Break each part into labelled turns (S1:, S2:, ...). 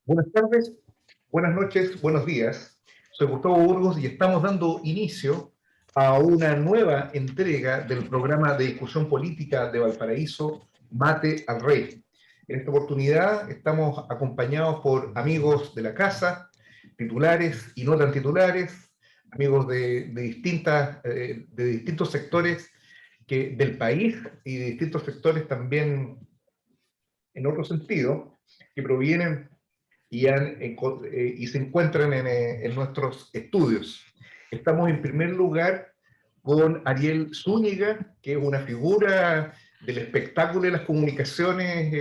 S1: Buenas tardes, buenas noches, buenos días. Soy Gustavo Burgos y estamos dando inicio a una nueva entrega del programa de discusión política de Valparaíso, Mate al Rey. En esta oportunidad estamos acompañados por amigos de la casa, titulares y no tan titulares, amigos de distintos sectores del país y de distintos sectores también en otro sentido, que provienen y se encuentran en nuestros estudios. Estamos en primer lugar con Ariel Zúñiga, que es una figura del espectáculo y las comunicaciones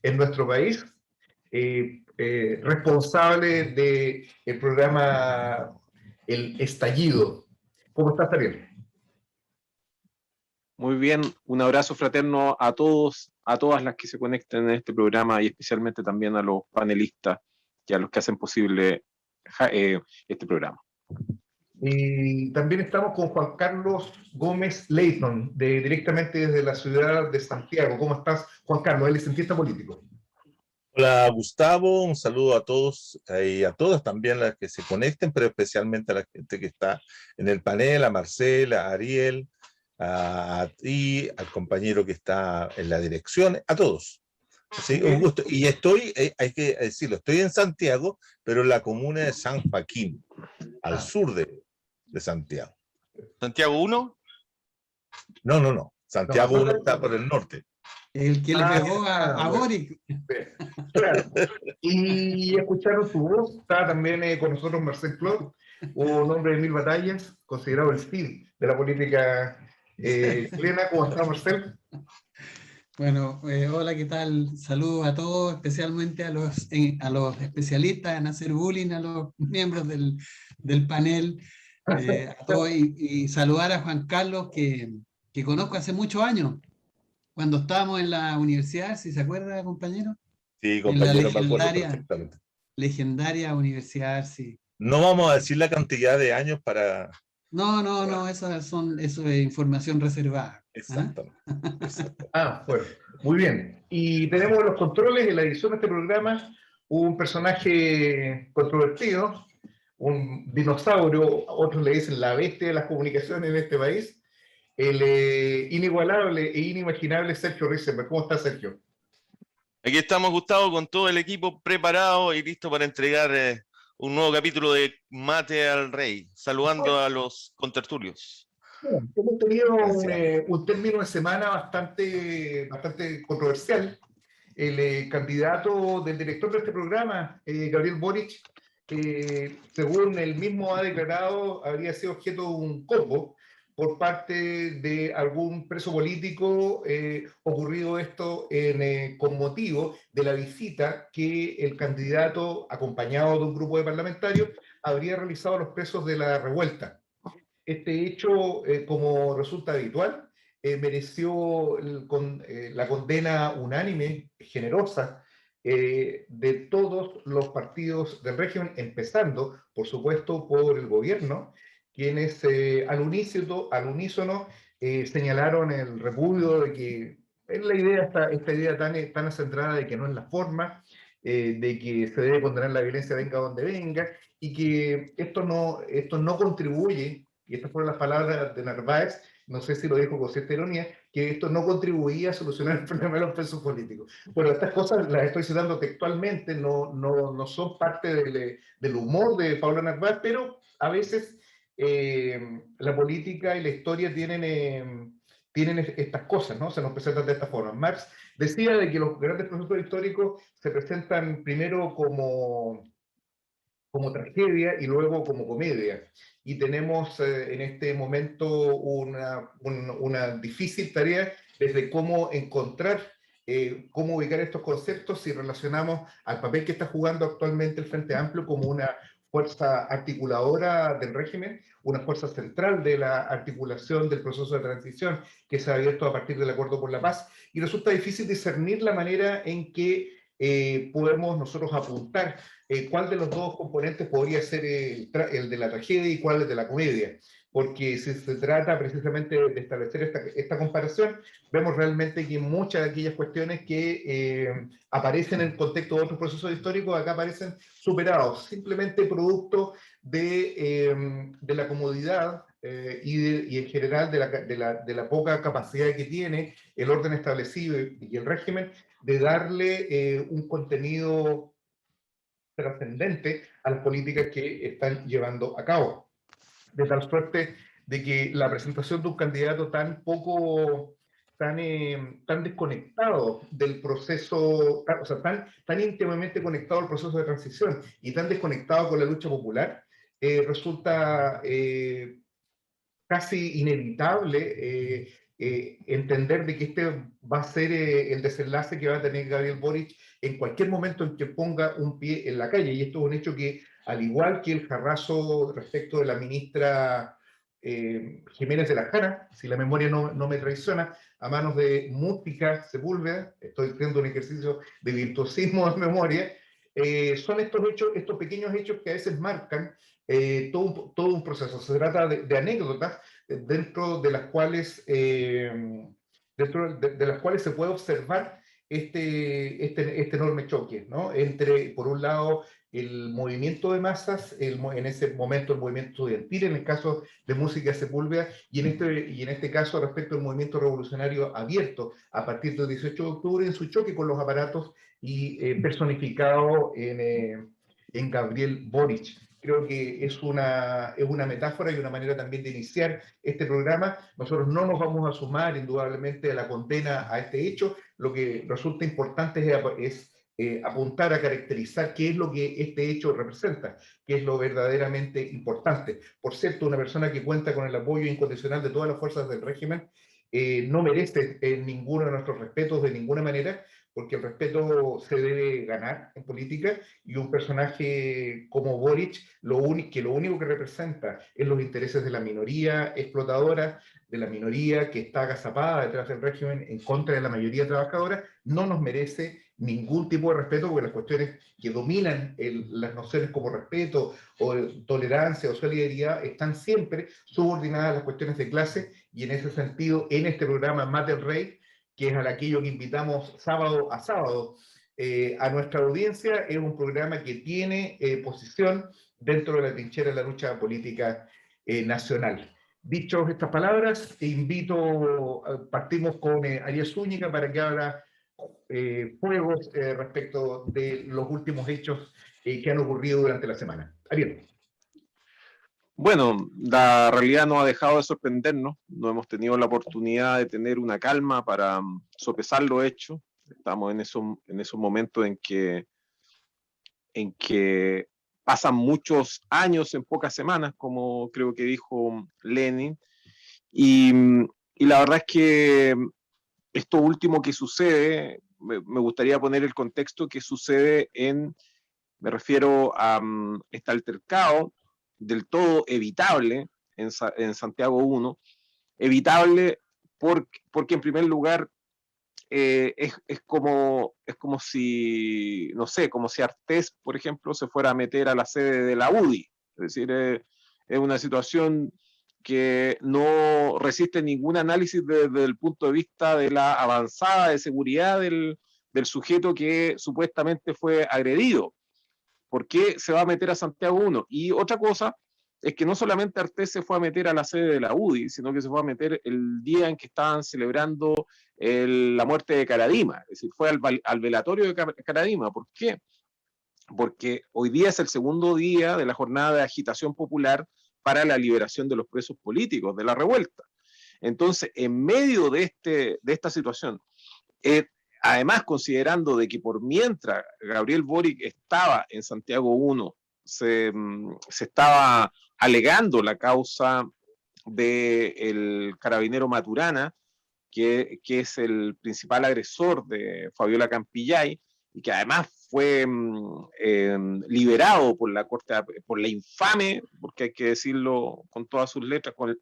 S1: en nuestro país, responsable del programa El Estallido. ¿Cómo estás, Ariel?
S2: Muy bien, un abrazo fraterno a todos, a todas las que se conecten en este programa y especialmente también a los panelistas y a los que hacen posible este programa.
S1: Y también estamos con Juan Carlos Gómez Leighton, directamente desde la ciudad de Santiago. ¿Cómo estás, Juan Carlos? Él es cientista político.
S3: Hola Gustavo, un saludo a todos y a todas también las que se conecten, pero especialmente a la gente que está en el panel, a Marcela, a Ariel, a ti, al compañero que está en la dirección, a todos. Sí, un gusto. Y estoy, hay que decirlo, estoy en Santiago, pero en la comuna de San Joaquín, al sur de Santiago.
S4: ¿Santiago 1?
S3: No. Santiago 1 está por el norte.
S5: El que le pegó a Boric.
S1: Claro. Y escucharon su voz. Está también con nosotros Marcel Clot, un hombre de mil batallas, considerado el Cid de la política chilena. ¿Cómo está, Marcel?
S5: Bueno, hola, ¿qué tal? Saludos a todos, especialmente a los especialistas en hacer bullying, a los miembros del panel, a todos, y saludar a Juan Carlos, que conozco hace muchos años, cuando estábamos en la universidad, si se acuerda, compañero.
S3: Sí, compañero,
S5: en la
S3: me acuerdo perfectamente.
S5: Legendaria universidad, sí.
S3: No vamos a decir la cantidad de años para...
S5: No, eso es información reservada.
S3: Exactamente.
S1: Bueno, muy bien. Y tenemos en los controles en la edición de este programa un personaje controvertido, un dinosaurio, otros le dicen la bestia de las comunicaciones en este país, el inigualable e inimaginable Sergio Risenberg. ¿Cómo está, Sergio?
S4: Aquí estamos, Gustavo, con todo el equipo preparado y listo para entregar un nuevo capítulo de Mate al Rey, saludando a los contertulios.
S1: Bueno, hemos tenido un término de semana bastante controversial. El candidato del director de este programa, Gabriel Boric, según él mismo ha declarado, habría sido objeto de un combo por parte de algún preso político, ocurrido esto con motivo de la visita que el candidato, acompañado de un grupo de parlamentarios, habría realizado a los presos de la revuelta. Este hecho, como resulta habitual, mereció la condena unánime, generosa, de todos los partidos del régimen, empezando, por supuesto, por el gobierno, quienes al unísono señalaron el repudio de que es esta idea tan acentrada de que no es la forma, de que se debe condenar la violencia venga donde venga, y que esto no contribuye, y estas fueron las palabras de Narváez, no sé si lo dijo con cierta ironía, que esto no contribuía a solucionar el problema de los presos políticos. Bueno, estas cosas las estoy citando textualmente, no son parte del humor de Pablo Narváez, pero a veces la política y la historia tienen estas cosas, ¿no? Se nos presentan de esta forma. Marx decía de que los grandes procesos históricos se presentan primero como tragedia y luego como comedia. Y tenemos en este momento una difícil tarea desde cómo encontrar, cómo ubicar estos conceptos si relacionamos al papel que está jugando actualmente el Frente Amplio como una fuerza articuladora del régimen, una fuerza central de la articulación del proceso de transición que se ha abierto a partir del Acuerdo por la Paz, y resulta difícil discernir la manera en que podemos nosotros apuntar cuál de los dos componentes podría ser el de la tragedia y cuál es de la comedia. porque si se trata precisamente de establecer esta comparación, vemos realmente que muchas de aquellas cuestiones que aparecen en el contexto de otros procesos históricos, acá aparecen superados, simplemente producto de la comodidad y en general de la poca capacidad que tiene el orden establecido y el régimen de darle un contenido trascendente a las políticas que están llevando a cabo. De tal suerte de que la presentación de un candidato tan desconectado del proceso, o sea, tan íntimamente conectado al proceso de transición y tan desconectado con la lucha popular, resulta casi inevitable entender de que este va a ser el desenlace que va a tener Gabriel Boric en cualquier momento en que ponga un pie en la calle. Y esto es un hecho que, al igual que el jarrazo respecto de la ministra Jiménez de la Jara, si la memoria no me traiciona, a manos de Mútica Sepúlveda, estoy haciendo un ejercicio de virtuosismo de memoria, son estos pequeños hechos que a veces marcan todo un proceso. Se trata de anécdotas dentro de las cuales, de las cuales se puede observar este enorme choque, ¿no? Entre, por un lado, el movimiento de masas, en ese momento el movimiento estudiantil, en el caso de Música Sepúlveda, y en este caso respecto al movimiento revolucionario abierto a partir del 18 de octubre, en su choque con los aparatos y personificado en Gabriel Boric. Creo que es una metáfora y una manera también de iniciar este programa. Nosotros no nos vamos a sumar indudablemente a la condena a este hecho. Lo que resulta importante es apuntar a caracterizar qué es lo que este hecho representa, qué es lo verdaderamente importante. Por cierto, una persona que cuenta con el apoyo incondicional de todas las fuerzas del régimen no merece ninguno de nuestros respetos de ninguna manera, porque el respeto se debe ganar en política, y un personaje como Boric, lo único que representa es los intereses de la minoría explotadora, de la minoría que está agazapada detrás del régimen en contra de la mayoría trabajadora, no nos merece ningún tipo de respeto, porque las cuestiones que dominan las nociones como respeto o tolerancia o solidaridad están siempre subordinadas a las cuestiones de clase, y en ese sentido, en este programa Mate al Rey, que es aquello que invitamos sábado a sábado a nuestra audiencia, es un programa que tiene posición dentro de la trinchera de la lucha política nacional. Dichos estas palabras, partimos con Ariel Zúñiga para que abra fuegos respecto de los últimos hechos que han ocurrido durante la semana. Ariel.
S2: Bueno, la realidad no ha dejado de sorprendernos, no hemos tenido la oportunidad de tener una calma para sopesar los hechos. Estamos en esos momentos en que pasan muchos años en pocas semanas, como creo que dijo Lenin, y la verdad es que esto último que sucede, me gustaría poner el contexto que sucede me refiero a este altercado del todo evitable en Santiago 1, evitable porque en primer lugar es como si, no sé, como si Artés, por ejemplo, se fuera a meter a la sede de la UDI. Es decir, es una situación que no resiste ningún análisis desde el punto de vista de la avanzada de seguridad del sujeto que supuestamente fue agredido. ¿Por qué se va a meter a Santiago 1? Y otra cosa es que no solamente Artés se fue a meter a la sede de la UDI, sino que se fue a meter el día en que estaban celebrando la muerte de Caradima, es decir, fue al velatorio de Caradima. ¿Por qué? Porque hoy día es el segundo día de la jornada de agitación popular para la liberación de los presos políticos, de la revuelta. Entonces, en medio de esta situación, además considerando de que por mientras Gabriel Boric estaba en Santiago 1, se estaba alegando la causa del carabinero Maturana, que es el principal agresor de Fabiola Campillay, y que además fue liberado por la infame, porque hay que decirlo con todas sus letras, con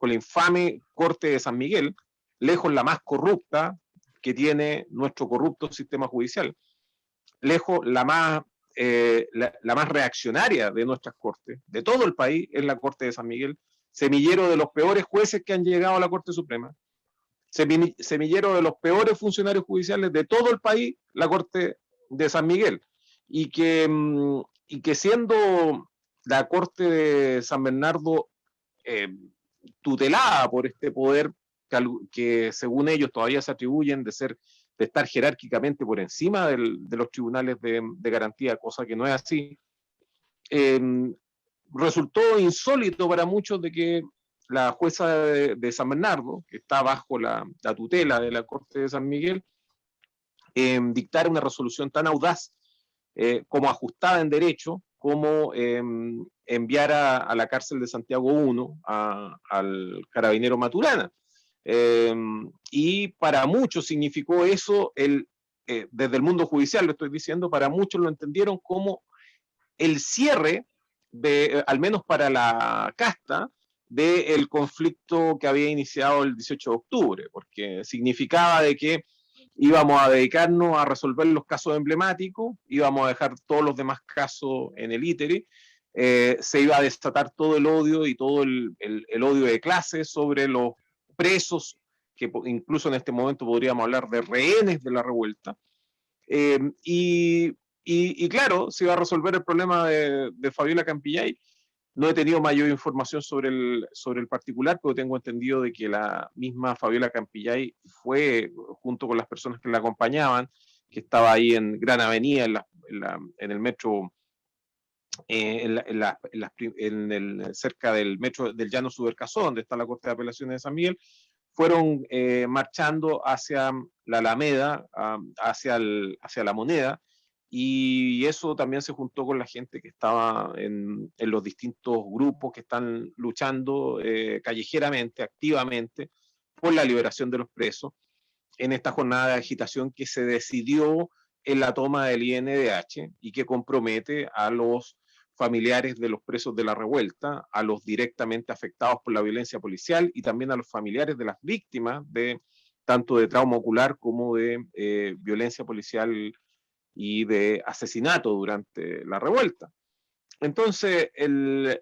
S2: la infame Corte de San Miguel, lejos la más corrupta que tiene nuestro corrupto sistema judicial, lejos la más reaccionaria de nuestras cortes, de todo el país, es la Corte de San Miguel, semillero de los peores jueces que han llegado a la Corte Suprema, semillero de los peores funcionarios judiciales de todo el país, la Corte de San Miguel, y que siendo la Corte de San Bernardo tutelada por este poder que según ellos todavía se atribuyen de estar jerárquicamente por encima de los tribunales de garantía, cosa que no es así, resultó insólito para muchos de que la jueza de San Bernardo, que está bajo la tutela de la Corte de San Miguel, dictara una resolución tan audaz como ajustada en derecho, como enviar a la cárcel de Santiago I al carabinero Maturana. Y para muchos significó eso, desde el mundo judicial lo estoy diciendo, para muchos lo entendieron como el cierre, al menos para la casta, del conflicto que había iniciado el 18 de octubre, porque significaba de que íbamos a dedicarnos a resolver los casos emblemáticos, íbamos a dejar todos los demás casos en el ítere, se iba a desatar todo el odio y todo el odio de clase sobre los presos, que incluso en este momento podríamos hablar de rehenes de la revuelta, y claro, se iba a resolver el problema de Fabiola Campillay. No he tenido mayor información sobre el particular, pero tengo entendido de que la misma Fabiola Campillay fue, junto con las personas que la acompañaban, que estaba ahí en Gran Avenida, en el metro, cerca del metro del Llano Subercazó, donde está la Corte de Apelaciones de San Miguel, fueron marchando hacia la Alameda, hacia la Moneda, y eso también se juntó con la gente que estaba en los distintos grupos que están luchando callejeramente, activamente, por la liberación de los presos, en esta jornada de agitación que se decidió en la toma del INDH y que compromete a los familiares de los presos de la revuelta, a los directamente afectados por la violencia policial y también a los familiares de las víctimas tanto de trauma ocular como de violencia policial y de asesinato durante la revuelta. Entonces, el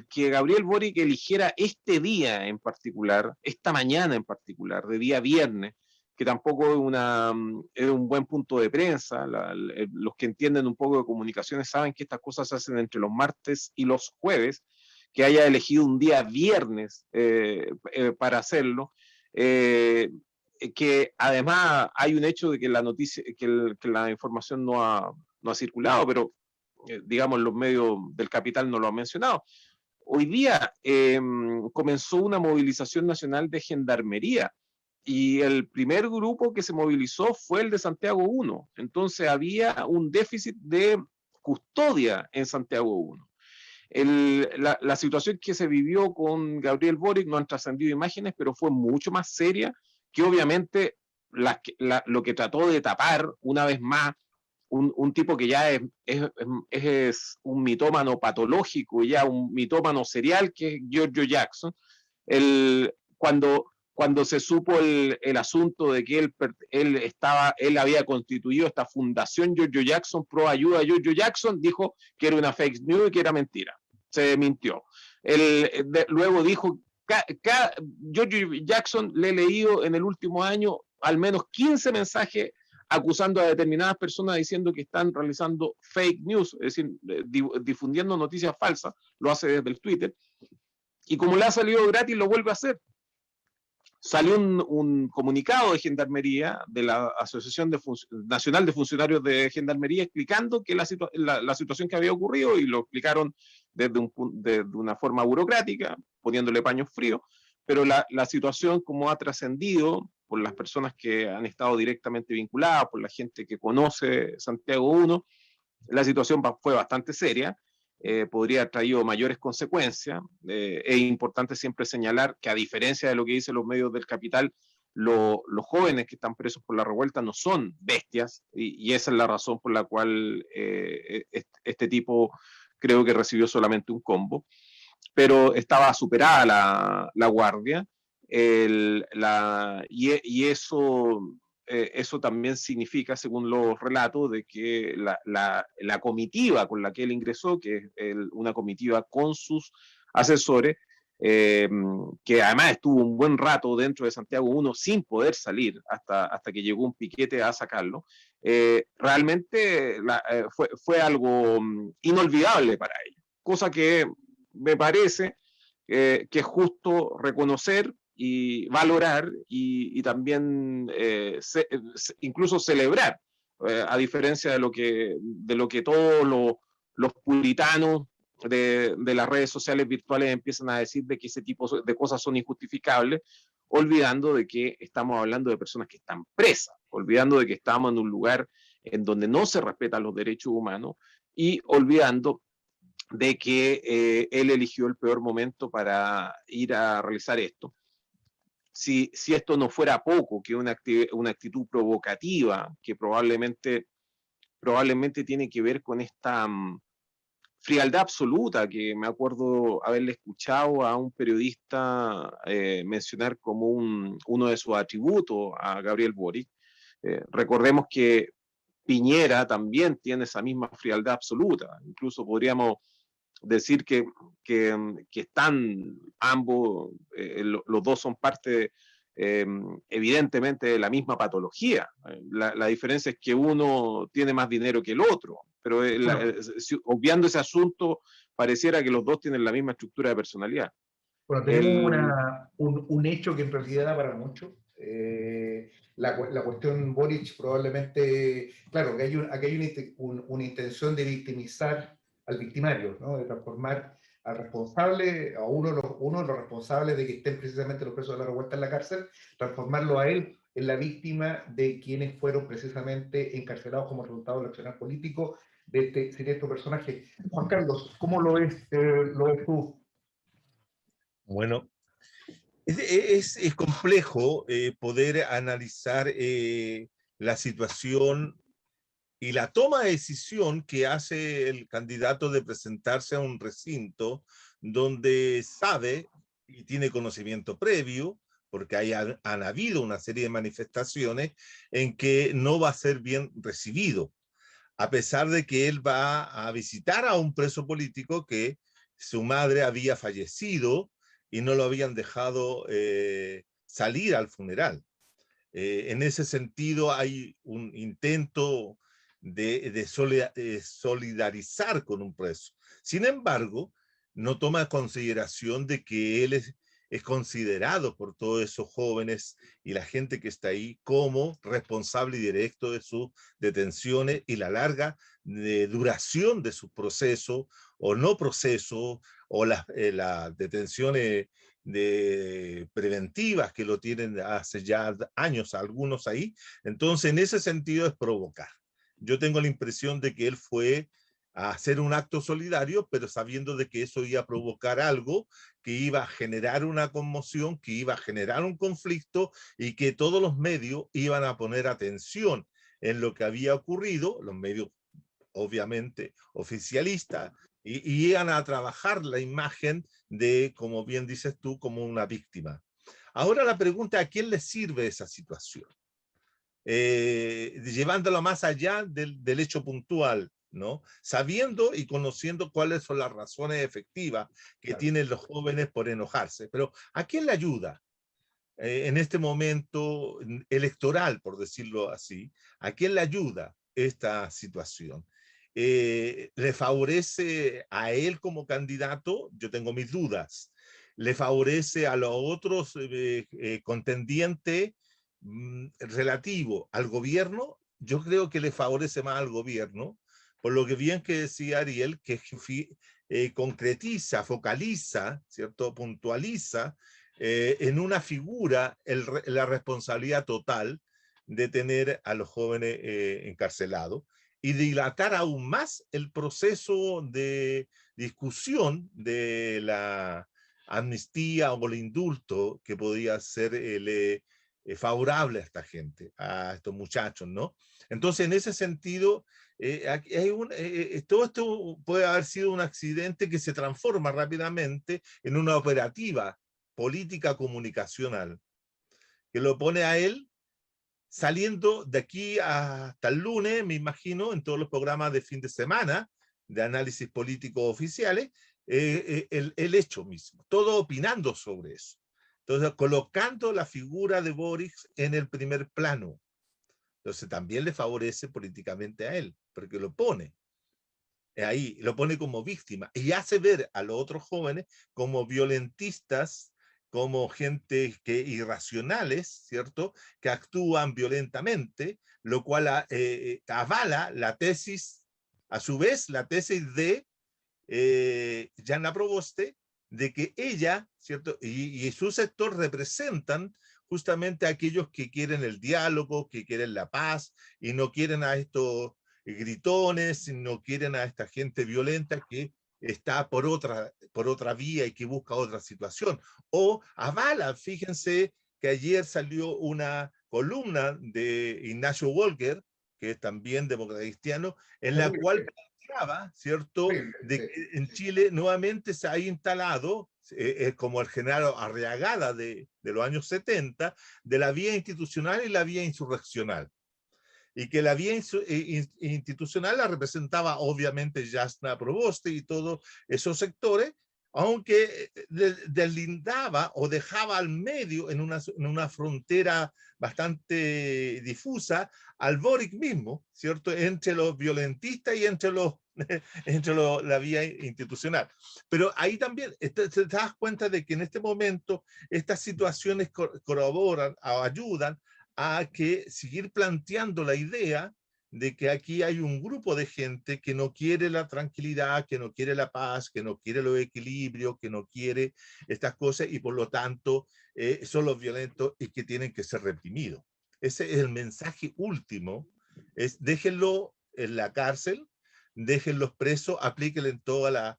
S2: que Gabriel Boric eligiera este día en particular, esta mañana en particular, de día viernes, que tampoco es un buen punto de prensa, los que entienden un poco de comunicaciones saben que estas cosas se hacen entre los martes y los jueves, que haya elegido un día viernes para hacerlo, que además hay un hecho de que la noticia, que la información no ha circulado, pero digamos los medios del capital no lo han mencionado. Hoy día comenzó una movilización nacional de gendarmería y el primer grupo que se movilizó fue el de Santiago I. Entonces había un déficit de custodia en Santiago I. La situación que se vivió con Gabriel Boric no han trascendido imágenes, pero fue mucho más seria que obviamente lo que trató de tapar una vez más un tipo que ya es un mitómano patológico, ya un mitómano serial, que es Giorgio Jackson. Cuando se supo el asunto de que él había constituido esta fundación Giorgio Jackson, pro ayuda a Giorgio Jackson, dijo que era una fake news y que era mentira. Se mintió. Luego dijo, Giorgio Jackson le he leído en el último año al menos 15 mensajes acusando a determinadas personas diciendo que están realizando fake news, es decir, difundiendo noticias falsas, lo hace desde el Twitter, y como le ha salido gratis, lo vuelve a hacer. Salió un comunicado de Gendarmería, de la Asociación Nacional de Funcionarios de Gendarmería, explicando que la situación que había ocurrido, y lo explicaron de una forma burocrática, poniéndole paños fríos, pero la situación como ha trascendido por las personas que han estado directamente vinculadas, por la gente que conoce Santiago I, la situación fue bastante seria, podría haber traído mayores consecuencias. Es importante siempre señalar que, a diferencia de lo que dicen los medios del capital, los jóvenes que están presos por la revuelta no son bestias, y esa es la razón por la cual este tipo creo que recibió solamente un combo, pero estaba superada la guardia, y eso también significa, según los relatos, de que la comitiva con la que él ingresó, que es una comitiva con sus asesores, que además estuvo un buen rato dentro de Santiago 1 sin poder salir hasta que llegó un piquete a sacarlo, realmente fue algo inolvidable para ellos, cosa que me parece que es justo reconocer y valorar y también incluso celebrar, a diferencia de lo que todos los puritanos de las redes sociales virtuales empiezan a decir de que ese tipo de cosas son injustificables, olvidando de que estamos hablando de personas que están presas, olvidando de que estamos en un lugar en donde no se respetan los derechos humanos y olvidando de que él eligió el peor momento para ir a realizar esto. Si esto no fuera poco, que una actitud provocativa que probablemente tiene que ver con esta frialdad absoluta, que me acuerdo haberle escuchado a un periodista mencionar como uno de sus atributos a Gabriel Boric. Recordemos que Piñera también tiene esa misma frialdad absoluta, incluso podríamos decir que están ambos, los dos son parte evidentemente de la misma patología. La diferencia es que uno tiene más dinero que el otro, pero obviando ese asunto, pareciera que los dos tienen la misma estructura de personalidad.
S1: Bueno, tenemos un hecho que en realidad da para mucho. La cuestión Boric probablemente, claro, que aquí hay una intención de victimizar al victimario, ¿no? De transformar al responsable, a uno de los responsables de que estén precisamente los presos de la revuelta en la cárcel, transformarlo a él en la víctima de quienes fueron precisamente encarcelados como resultado del accionar político de este siniestro personaje. Juan Carlos, ¿cómo lo ves tú?
S3: Bueno, es complejo poder analizar la situación y la toma de decisión que hace el candidato de presentarse a un recinto donde sabe y tiene conocimiento previo, porque han habido una serie de manifestaciones en que no va a ser bien recibido, a pesar de que él va a visitar a un preso político que su madre había fallecido y no lo habían dejado salir al funeral. En ese sentido hay un intento de solidarizar con un preso. Sin embargo, no toma consideración de que él es considerado por todos esos jóvenes y la gente que está ahí como responsable directo de sus detenciones y la larga duración de su proceso o no proceso o las detenciones preventivas que lo tienen hace ya años, algunos ahí. Entonces, en ese sentido es provocar. Yo tengo la impresión de que él fue a hacer un acto solidario, pero sabiendo de que eso iba a provocar algo, que iba a generar una conmoción, que iba a generar un conflicto y que todos los medios iban a poner atención en lo que había ocurrido, los medios obviamente oficialistas, y iban a trabajar la imagen de, como bien dices tú, como una víctima. Ahora la pregunta, ¿a quién le sirve esa situación? Llevándolo más allá del hecho puntual, ¿no? Sabiendo y conociendo cuáles son las razones efectivas que tienen los jóvenes por enojarse. Pero ¿a quién le ayuda? En este momento electoral, por decirlo así, ¿a quién le ayuda esta situación? ¿Le favorece a él como candidato? Yo tengo mis dudas. ¿Le favorece a los otros contendientes relativo al gobierno? Yo creo que le favorece más al gobierno, por lo que bien que decía Ariel, que concretiza, focaliza, ¿cierto? Puntualiza en una figura la responsabilidad total de tener a los jóvenes encarcelados y dilatar aún más el proceso de discusión de la amnistía o el indulto que podía ser favorable a esta gente, a estos muchachos, ¿no? Entonces, en ese sentido, todo esto puede haber sido un accidente que se transforma rápidamente en una operativa política comunicacional, que lo pone a él saliendo de aquí hasta el lunes, me imagino, en todos los programas de fin de semana de análisis político oficiales, el hecho mismo, todo opinando sobre eso. Entonces, colocando la figura de Boric en el primer plano. Entonces, también le favorece políticamente a él, porque lo pone ahí, lo pone como víctima y hace ver a los otros jóvenes como violentistas, como gente irracionales, ¿cierto? Que actúan violentamente, lo cual avala la tesis, a su vez, la tesis de Jana Proboste, de que ella, ¿cierto? Y su sector representan justamente a aquellos que quieren el diálogo, que quieren la paz y no quieren a estos gritones, no quieren a esta gente violenta que está por otra vía y que busca otra situación. O avala, fíjense que ayer salió una columna de Ignacio Walker, que es también demócrata cristiano, en la cual ¿cierto? De que en Chile nuevamente se ha instalado, como el general Arriagada de los años 70, de la vía institucional y la vía insurreccional. Y que la vía institucional la representaba obviamente Jasna Proboste y todos esos sectores, aunque deslindaba o dejaba al medio en una frontera bastante difusa al Boric mismo, ¿cierto? Entre los violentistas y entre la vía institucional. Pero ahí también te das cuenta de que en este momento estas situaciones corroboran o ayudan a que seguir planteando la idea de que aquí hay un grupo de gente que no quiere la tranquilidad, que no quiere la paz, que no quiere los equilibrios, que no quiere estas cosas y por lo tanto son los violentos y que tienen que ser reprimidos. Ese es el mensaje último, es déjenlo en la cárcel, déjenlos presos, aplíquenle en toda la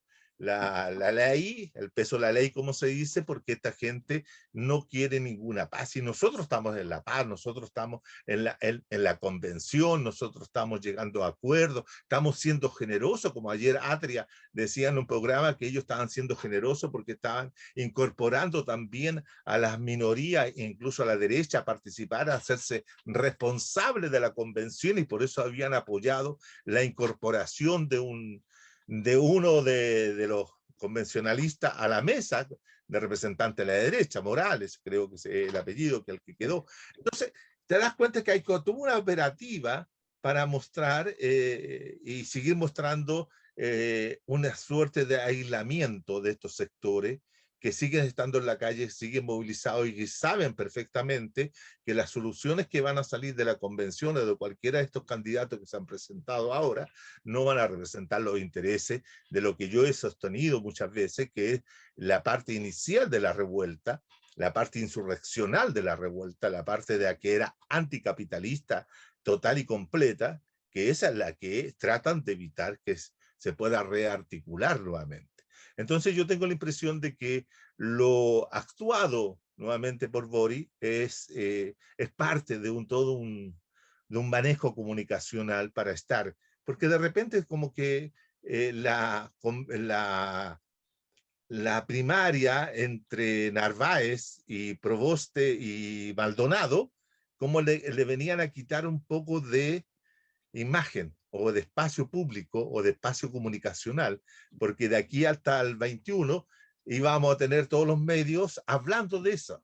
S3: ley, el peso de la ley, como se dice, porque esta gente no quiere ninguna paz. Y nosotros estamos en la paz, nosotros estamos en la convención, nosotros estamos llegando a acuerdos, estamos siendo generosos, como ayer Atria decía en un programa que ellos estaban siendo generosos porque estaban incorporando también a las minorías, incluso a la derecha, a participar, a hacerse responsables de la convención y por eso habían apoyado la incorporación de uno de los convencionalistas a la mesa de representante de la derecha, Morales, creo que es el apellido que el que quedó. Entonces, te das cuenta que hay toda una operativa para mostrar y seguir mostrando una suerte de aislamiento de estos sectores que siguen estando en la calle, siguen movilizados y que saben perfectamente que las soluciones que van a salir de la convención o de cualquiera de estos candidatos que se han presentado ahora no van a representar los intereses de lo que yo he sostenido muchas veces, que es la parte inicial de la revuelta, la parte insurreccional de la revuelta, la parte de la que era anticapitalista total y completa, que esa es la que tratan de evitar que se pueda rearticular nuevamente. Entonces yo tengo la impresión de que lo actuado nuevamente por Boric es parte de todo un manejo comunicacional para estar, porque de repente es como que la primaria entre Narváez y Proboste y Maldonado, como le venían a quitar un poco de imagen o de espacio público o de espacio comunicacional, porque de aquí hasta el 21 íbamos a tener todos los medios hablando de eso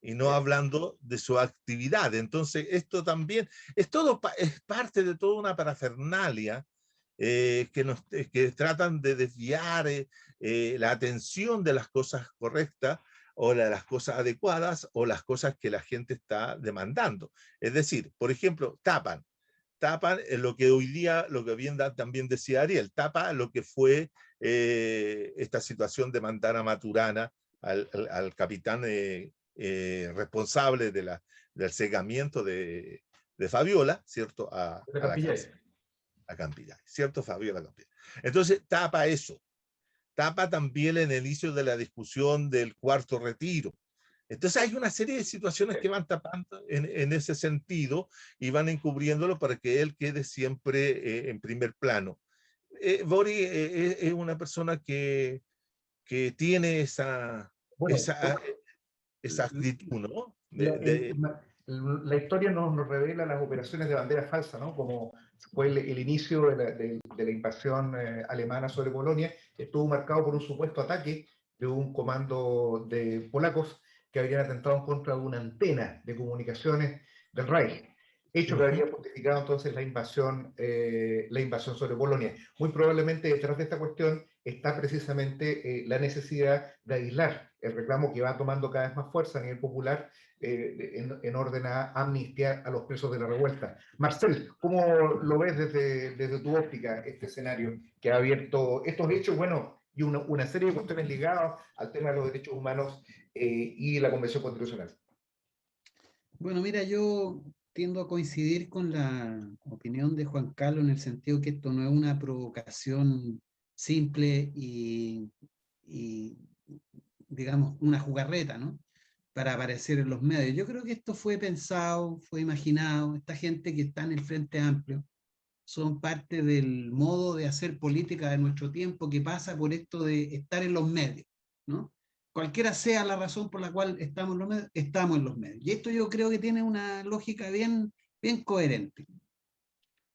S3: y no hablando de su actividad. Entonces, esto también es parte de toda una parafernalia que tratan de desviar la atención de las cosas correctas o de las cosas adecuadas o las cosas que la gente está demandando. Es decir, por ejemplo, tapan lo que hoy día, lo que bien también decía Ariel, tapa lo que fue esta situación de mandar a Maturana, al capitán responsable del cegamiento de Fabiola, ¿cierto? A Campillay, ¿cierto? Fabiola Campillay. Entonces, tapa eso. Tapa también en el inicio de la discusión del cuarto retiro. Entonces hay una serie de situaciones que van tapando en ese sentido y van encubriéndolo para que él quede siempre en primer plano. Boric es una persona que tiene esa actitud, ¿no?
S1: la historia nos revela las operaciones de bandera falsa, ¿no? Como fue el inicio de la invasión alemana sobre Polonia, que estuvo marcado por un supuesto ataque de un comando de polacos que habrían atentado en contra de una antena de comunicaciones del Reich, hecho que habría justificado entonces la invasión sobre Polonia. Muy probablemente detrás de esta cuestión está precisamente la necesidad de aislar el reclamo que va tomando cada vez más fuerza a nivel popular en orden a amnistiar a los presos de la revuelta. Marcel, ¿cómo lo ves desde tu óptica este escenario que ha abierto estos hechos, bueno, y una serie de cuestiones ligadas al tema de los derechos humanos y la Convención Constitucional?
S5: Bueno, mira, yo tiendo a coincidir con la opinión de Juan Carlos en el sentido que esto no es una provocación simple y digamos, una jugarreta, ¿no? Para aparecer en los medios. Yo creo que esto fue pensado, fue imaginado. Esta gente que está en el Frente Amplio son parte del modo de hacer política de nuestro tiempo que pasa por esto de estar en los medios, ¿no? Cualquiera sea la razón por la cual estamos en los medios, estamos en los medios. Y esto yo creo que tiene una lógica bien coherente.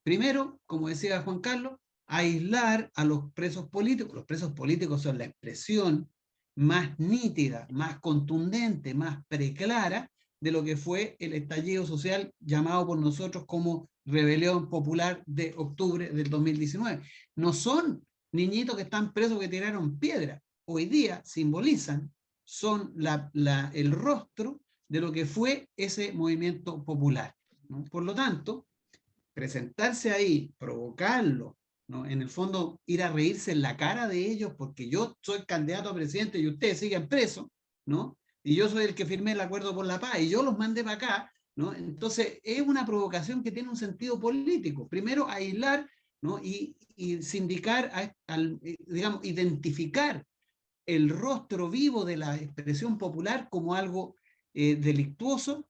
S5: Primero, como decía Juan Carlos, aislar a los presos políticos. Los presos políticos son la expresión más nítida, más contundente, más preclara de lo que fue el estallido social llamado por nosotros como Rebelión Popular de octubre del 2019. No son niñitos que están presos que tiraron piedra. Hoy día simbolizan, son el rostro de lo que fue ese movimiento popular, ¿no? Por lo tanto, presentarse ahí, provocarlo, ¿no? En el fondo ir a reírse en la cara de ellos porque yo soy candidato a presidente y ustedes siguen presos, ¿no? Y yo soy el que firmé el acuerdo por la paz y yo los mandé para acá, ¿no? Entonces es una provocación que tiene un sentido político. Primero aislar, ¿no? y sindicar, digamos, identificar el rostro vivo de la expresión popular como algo delictuoso,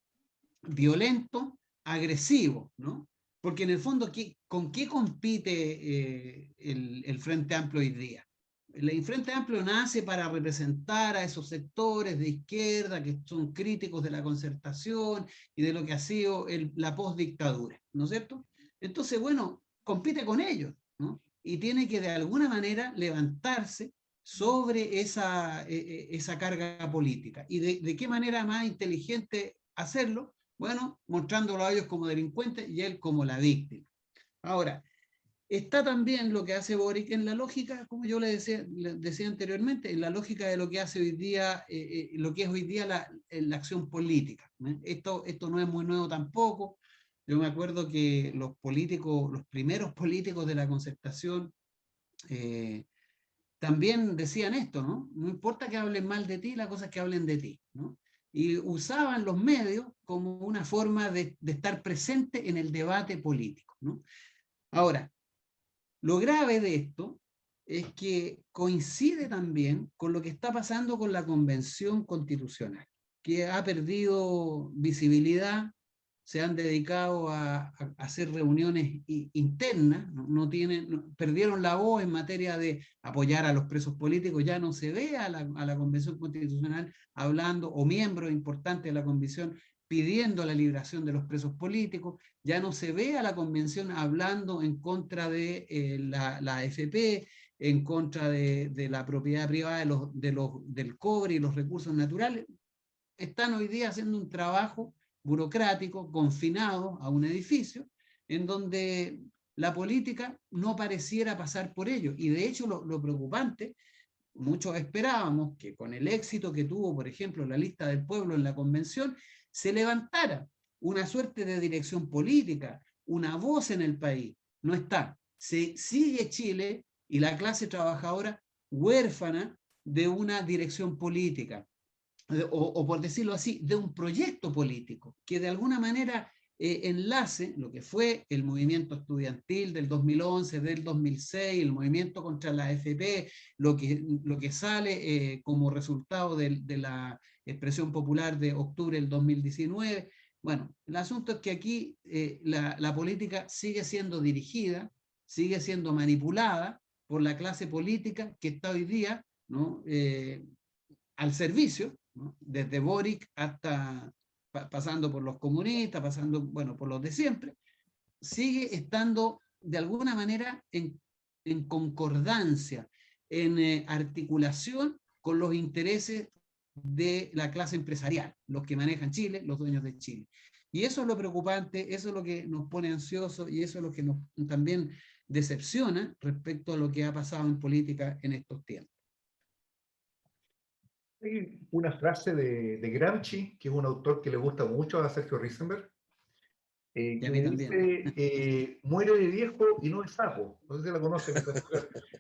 S5: violento, agresivo, ¿no? Porque en el fondo, ¿con qué compite el Frente Amplio hoy día? El Frente Amplio nace para representar a esos sectores de izquierda que son críticos de la concertación y de lo que ha sido la postdictadura, ¿no es cierto? Entonces, bueno, compite con ellos, ¿no? Y tiene que de alguna manera levantarse sobre esa carga política. ¿Y de qué manera más inteligente hacerlo? Bueno, mostrándolo a ellos como delincuentes y él como la víctima. Ahora, está también lo que hace Boric en la lógica, como yo le decía anteriormente, en la lógica de lo que hace hoy día, lo que es hoy día la acción política. Esto no es muy nuevo tampoco. Yo me acuerdo que los primeros políticos de la concertación, también decían esto, ¿no? No importa que hablen mal de ti, la cosa es que hablen de ti, ¿no? Y usaban los medios como una forma de estar presente en el debate político, ¿no? Ahora, lo grave de esto es que coincide también con lo que está pasando con la Convención Constitucional, que ha perdido visibilidad, se han dedicado a hacer reuniones internas, perdieron la voz en materia de apoyar a los presos políticos, ya no se ve a la Convención Constitucional hablando, o miembros importantes de la Convención pidiendo la liberación de los presos políticos, ya no se ve a la Convención hablando en contra de la AFP, en contra de la propiedad privada del cobre y los recursos naturales. Están hoy día haciendo un trabajo burocrático, confinado a un edificio, en donde la política no pareciera pasar por ello. Y de hecho lo preocupante, muchos esperábamos que con el éxito que tuvo, por ejemplo, la lista del pueblo en la convención, se levantara una suerte de dirección política, una voz en el país. No está. Se sigue Chile y la clase trabajadora huérfana de una dirección política. O por decirlo así, de un proyecto político que de alguna manera enlace lo que fue el movimiento estudiantil del 2011, del 2006, el movimiento contra la AFP, lo que sale como resultado de la expresión popular de octubre del 2019. Bueno, el asunto es que aquí la política sigue siendo dirigida, sigue siendo manipulada por la clase política que está hoy día, ¿no? Al servicio, ¿no? Desde Boric pasando por los comunistas, pasando, bueno, por los de siempre, sigue estando de alguna manera en concordancia, en articulación con los intereses de la clase empresarial, los que manejan Chile, los dueños de Chile. Y eso es lo preocupante, eso es lo que nos pone ansiosos y eso es lo que nos también decepciona respecto a lo que ha pasado en política en estos tiempos.
S1: Hay una frase de Gramsci, que es un autor que le gusta mucho a Sergio Risenberg,
S5: Y
S1: que
S5: a mí también.
S1: dice, muere de viejo y no de sapo. No sé si la conocen,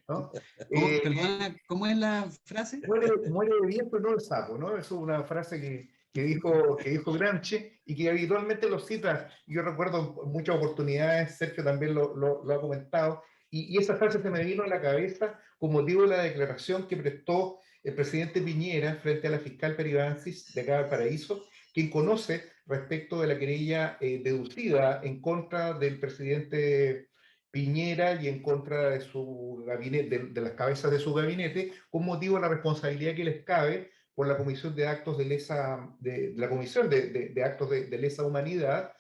S1: ¿no?
S5: Perdona, ¿cómo es la frase?
S1: Muere de viejo y no de sapo, ¿no? Eso es una frase que dijo Gramsci y que habitualmente lo cita. Yo recuerdo en muchas oportunidades, Sergio también lo ha comentado, y esa frase se me vino a la cabeza con motivo de la declaración que prestó el presidente Piñera frente a la fiscal Peribancis de acá del Paraíso, quien conoce respecto de la querella deducida en contra del presidente Piñera y en contra de su gabinete, de las cabezas de su gabinete, con motivo de la responsabilidad que les cabe por la comisión de actos de lesa, de la comisión de actos de lesa humanidad,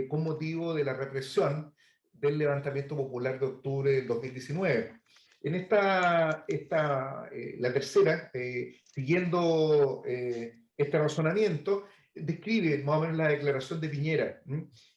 S1: con motivo de la represión del levantamiento popular de octubre del 2019. En la tercera, siguiendo este razonamiento, describe más o menos la declaración de Piñera.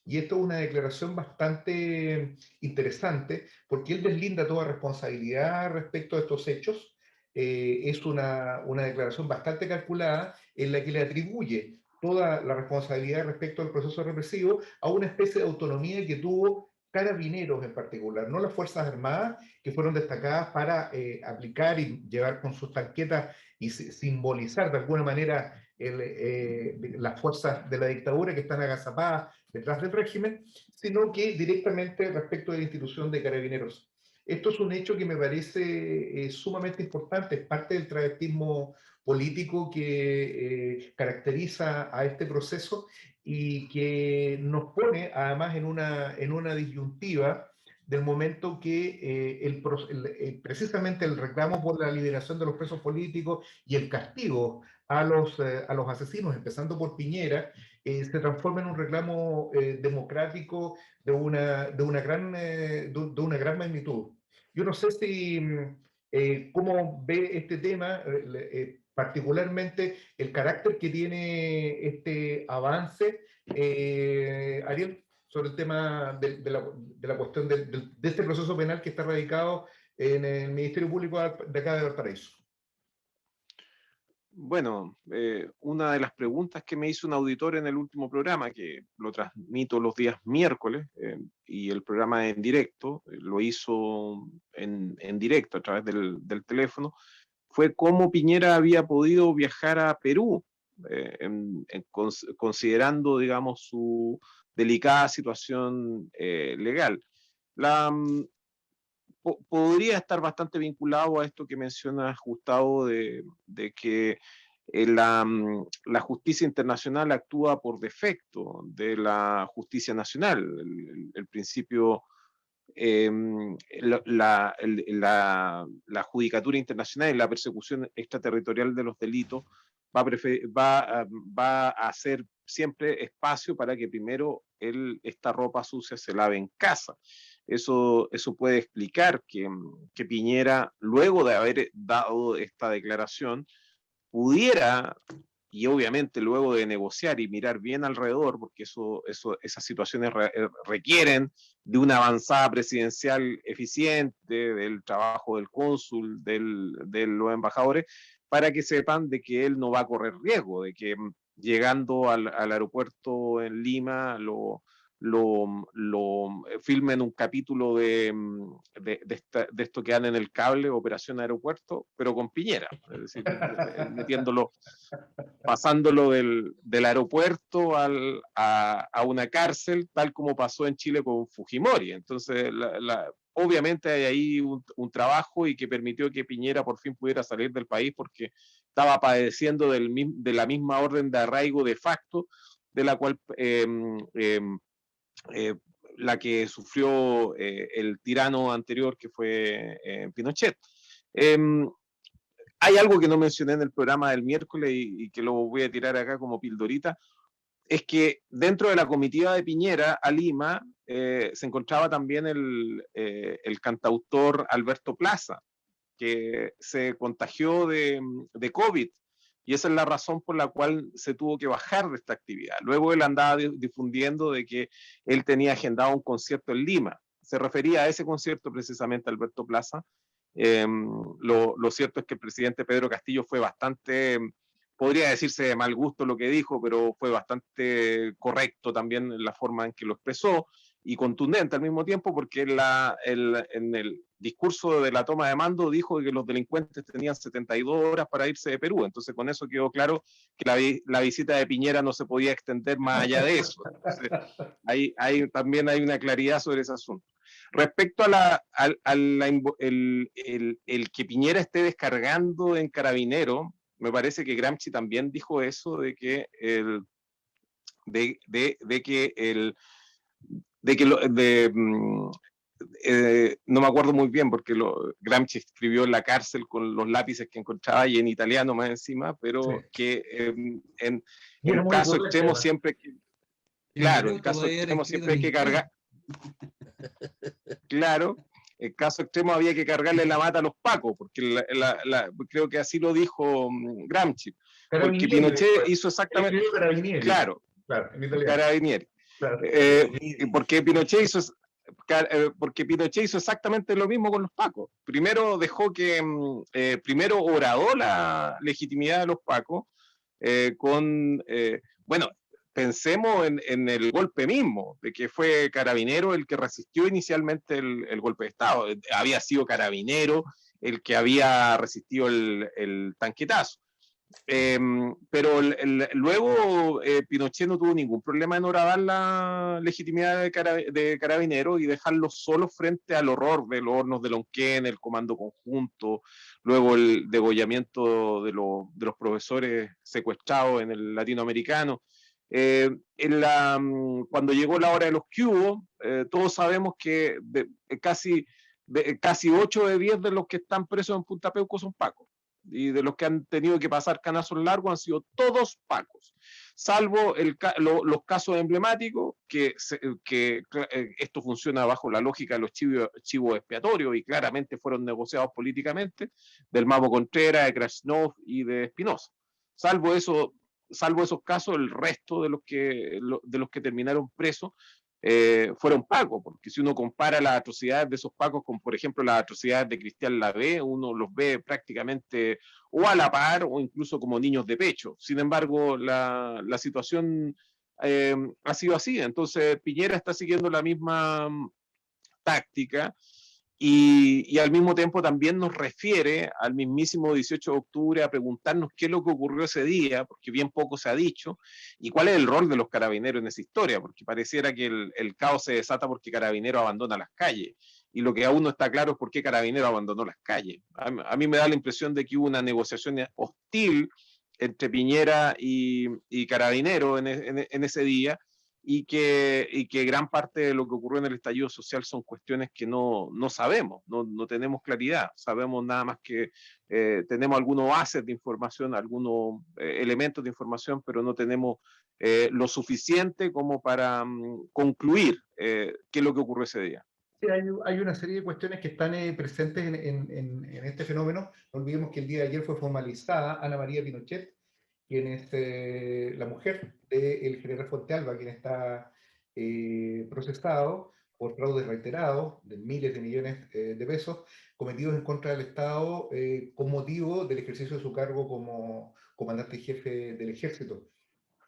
S1: Y esto es una declaración bastante interesante porque él deslinda toda responsabilidad respecto a estos hechos. Es una declaración bastante calculada en la que le atribuye toda la responsabilidad respecto al proceso represivo a una especie de autonomía que tuvo Carabineros en particular, no las Fuerzas Armadas, que fueron destacadas para aplicar y llevar con sus tanquetas y simbolizar de alguna manera las fuerzas de la dictadura que están agazapadas detrás del régimen, sino que directamente respecto de la institución de Carabineros. Esto es un hecho que me parece sumamente importante, es parte del travestismo político que caracteriza a este proceso y que nos pone además en una disyuntiva del momento que precisamente el reclamo por la liberación de los presos políticos y el castigo a los asesinos, empezando por Piñera, se transforma en un reclamo democrático de una gran magnitud. Yo no sé si cómo ve este tema, particularmente el carácter que tiene este avance, Ariel, sobre el tema de la cuestión de este proceso penal que está radicado en el Ministerio Público de acá de Valparaíso.
S2: Bueno, una de las preguntas que me hizo un auditor en el último programa, que lo transmito los días miércoles, y el programa en directo, lo hizo en directo a través del teléfono, fue cómo Piñera había podido viajar a Perú, considerando, digamos, su delicada situación legal. Podría estar bastante vinculado a esto que mencionas, Gustavo, de que la justicia internacional actúa por defecto de la justicia nacional. El principio, la judicatura internacional y la persecución extraterritorial de los delitos va a hacer siempre espacio para que primero esta ropa sucia se lave en casa. Eso puede explicar que Piñera, luego de haber dado esta declaración, pudiera, y obviamente luego de negociar y mirar bien alrededor, porque esas situaciones requieren de una avanzada presidencial eficiente, del trabajo del cónsul, de los embajadores, para que sepan de que él no va a correr riesgo, de que llegando al aeropuerto en Lima lo filmen un capítulo de esto que dan en el cable, Operación Aeropuerto, pero con Piñera, es decir, metiéndolo, pasándolo del aeropuerto a una cárcel, tal como pasó en Chile con Fujimori. Entonces, obviamente hay ahí un trabajo y que permitió que Piñera por fin pudiera salir del país porque estaba padeciendo de la misma orden de arraigo de facto, de la cual la que sufrió el tirano anterior que fue Pinochet. Hay algo que no mencioné en el programa del miércoles y que lo voy a tirar acá como pildorita. es que dentro de la comitiva de Piñera a Lima se encontraba también el cantautor Alberto Plaza, que se contagió de COVID, y esa es la razón por la cual se tuvo que bajar de esta actividad. Luego él andaba difundiendo de que él tenía agendado un concierto en Lima. Se refería a ese concierto precisamente Alberto Plaza. Lo cierto es que el presidente Pedro Castillo fue bastante, podría decirse de mal gusto lo que dijo, pero fue bastante correcto también en la forma en que lo expresó y contundente al mismo tiempo, porque en el discurso de la toma de mando dijo que los delincuentes tenían 72 horas para irse de Perú. Entonces con eso quedó claro que la visita de Piñera no se podía extender más allá de eso. Entonces, también hay una claridad sobre ese asunto. Respecto a el que Piñera esté descargando en Carabinero, me parece que Gramsci también dijo eso de que no me acuerdo muy bien porque Gramsci escribió en la cárcel con los lápices que encontraba y en italiano más encima, pero sí, que en caso extremo siempre que, claro, en caso extremo siempre hay que cargar, claro, en caso extremo había que cargarle la mata a los pacos, porque creo que así lo dijo Gramsci, porque Pinochet hizo exactamente, claro, Carabinieri. Claro. Porque Pinochet hizo exactamente lo mismo con los pacos. Primero dejó que, primero horadó la legitimidad de los pacos bueno, pensemos en el golpe mismo, de que fue Carabinero el que resistió inicialmente el golpe de Estado. Había sido Carabinero el que había resistido el tanquetazo. Pero luego Pinochet no tuvo ningún problema en horadar la legitimidad de Carabineros y dejarlo solo frente al horror de los hornos de Lonquén, el comando conjunto, luego el degollamiento de los profesores secuestrados en el latinoamericano. Cuando llegó la hora de los cubos, todos sabemos que casi 8 de 10 de los que están presos en Punta Peuco son pacos. Y de los que han tenido que pasar canazos largos han sido todos pacos, salvo los casos emblemáticos, que esto funciona bajo la lógica de los chivos expiatorios y claramente fueron negociados políticamente, del Mapo Contreras, de Krasnov y de Espinosa. Salvo esos casos, el resto de los que terminaron presos fueron pacos, porque si uno compara las atrocidades de esos pacos con, por ejemplo, las atrocidades de Cristian Lavé, uno los ve prácticamente o a la par o incluso como niños de pecho. Sin embargo, la situación ha sido así. Entonces, Piñera está siguiendo la misma táctica y al mismo tiempo también nos refiere al mismísimo 18 de octubre a preguntarnos qué es lo que ocurrió ese día, porque bien poco se ha dicho, y cuál es el rol de los carabineros en esa historia, porque pareciera que el caos se desata porque Carabineros abandona las calles, y lo que aún no está claro es por qué Carabineros abandonó las calles. A mí me da la impresión de que hubo una negociación hostil entre Piñera y Carabineros en ese día, y que gran parte de lo que ocurrió en el estallido social son cuestiones que no sabemos, no tenemos claridad, sabemos nada más que tenemos algunos bases de información, algunos elementos de información, pero no tenemos lo suficiente como para concluir qué es lo que ocurrió ese día.
S1: Sí, hay una serie de cuestiones que están presentes en este fenómeno. No olvidemos que el día de ayer fue formalizada Ana María Pinochet, quien es la mujer del general Fontealba, quien está procesado por fraudes reiterados de miles de millones de pesos cometidos en contra del Estado con motivo del ejercicio de su cargo como comandante en jefe del ejército.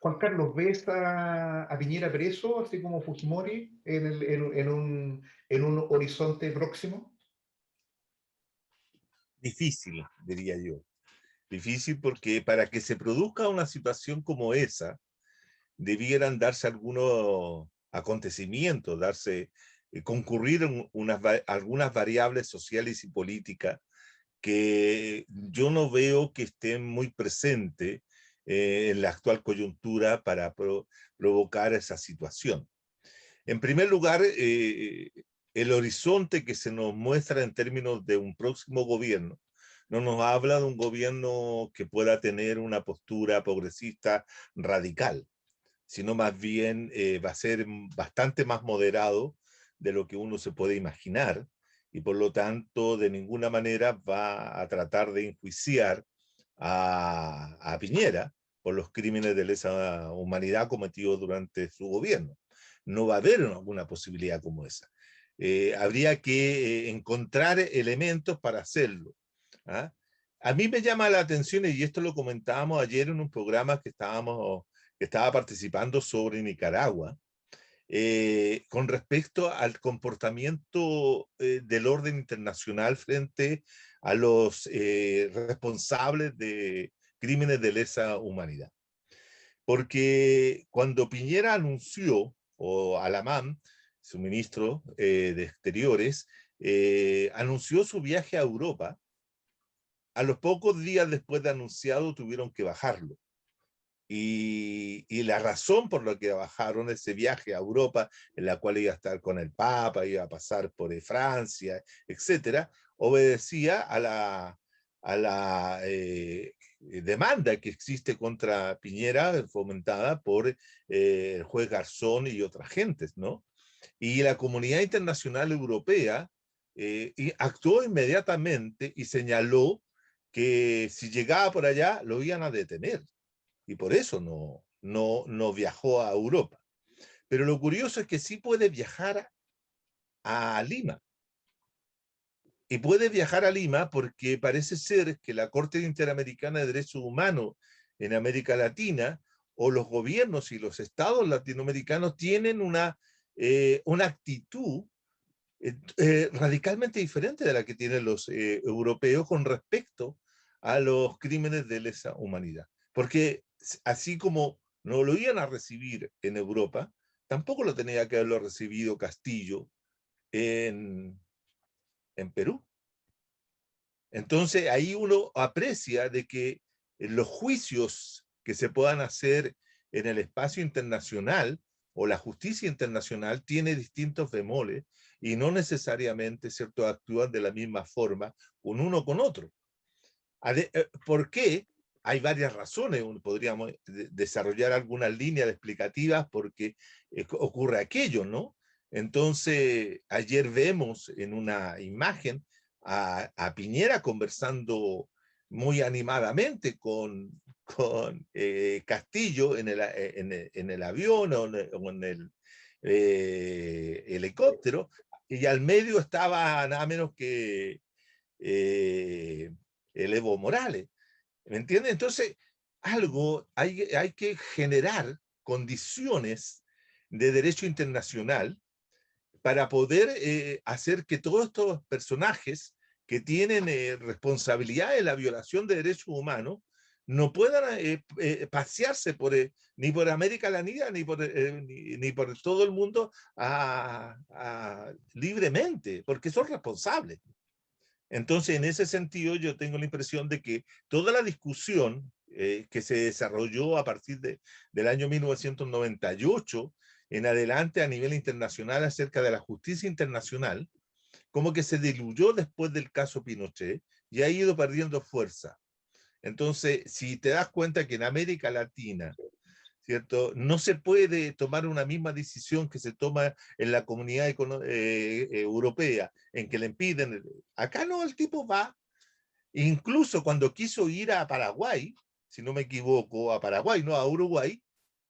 S1: Juan Carlos, ¿ves a Piñera preso, así como Fujimori, en un horizonte próximo?
S3: Difícil, diría yo. Difícil porque para que se produzca una situación como esa, debieran darse algunos acontecimientos, concurrir algunas variables sociales y políticas que yo no veo que estén muy presentes en la actual coyuntura para provocar esa situación. En primer lugar, el horizonte que se nos muestra en términos de un próximo gobierno no nos habla de un gobierno que pueda tener una postura progresista radical, sino más bien va a ser bastante más moderado de lo que uno se puede imaginar, y por lo tanto de ninguna manera va a tratar de enjuiciar a Piñera por los crímenes de lesa humanidad cometidos durante su gobierno. No va a haber alguna posibilidad como esa. Habría que encontrar elementos para hacerlo. ¿Ah? A mí me llama la atención, y esto lo comentábamos ayer en un programa que estaba participando sobre Nicaragua, con respecto al comportamiento del orden internacional frente a los responsables de crímenes de lesa humanidad. Porque cuando Piñera anunció, o Alamán, su ministro de Exteriores, anunció su viaje a Europa, a los pocos días después de anunciado tuvieron que bajarlo. Y la razón por la que bajaron ese viaje a Europa, en la cual iba a estar con el Papa, iba a pasar por Francia, etcétera, obedecía a la demanda que existe contra Piñera, fomentada por el juez Garzón y otras gentes, ¿no? Y la comunidad internacional europea actuó inmediatamente y señaló que si llegaba por allá lo iban a detener, y por eso no viajó a Europa. Pero lo curioso es que sí puede viajar a Lima. Y puede viajar a Lima porque parece ser que la Corte Interamericana de Derechos Humanos en América Latina, o los gobiernos y los estados latinoamericanos, tienen una actitud radicalmente diferente de la que tienen los europeos con respecto a los crímenes de lesa humanidad. Porque así como no lo iban a recibir en Europa, tampoco lo tenía que haberlo recibido Castillo en Perú. Entonces ahí uno aprecia de que los juicios que se puedan hacer en el espacio internacional o la justicia internacional tiene distintos bemoles, y no necesariamente, ¿cierto?, actúan de la misma forma con uno con otro. ¿Por qué? Hay varias razones. Podríamos desarrollar algunas líneas explicativas por qué ocurre aquello, ¿no? Entonces, ayer vemos en una imagen a Piñera conversando muy animadamente con Castillo en el avión o en el helicóptero, y al medio estaba nada menos que el Evo Morales. ¿Me entiendes? Entonces, hay que generar condiciones de derecho internacional para poder hacer que todos estos personajes que tienen responsabilidad en la violación de derechos humanos no puedan pasearse ni por América Latina ni por todo el mundo libremente, porque son responsables. Entonces, en ese sentido, yo tengo la impresión de que toda la discusión que se desarrolló a partir del año 1998 en adelante a nivel internacional acerca de la justicia internacional, como que se diluyó después del caso Pinochet y ha ido perdiendo fuerza. Entonces, si te das cuenta que en América Latina, ¿cierto?, no se puede tomar una misma decisión que se toma en la comunidad europea, en que le impiden. Acá no, el tipo va, incluso cuando quiso ir a Paraguay, si no me equivoco, a Paraguay, no a Uruguay,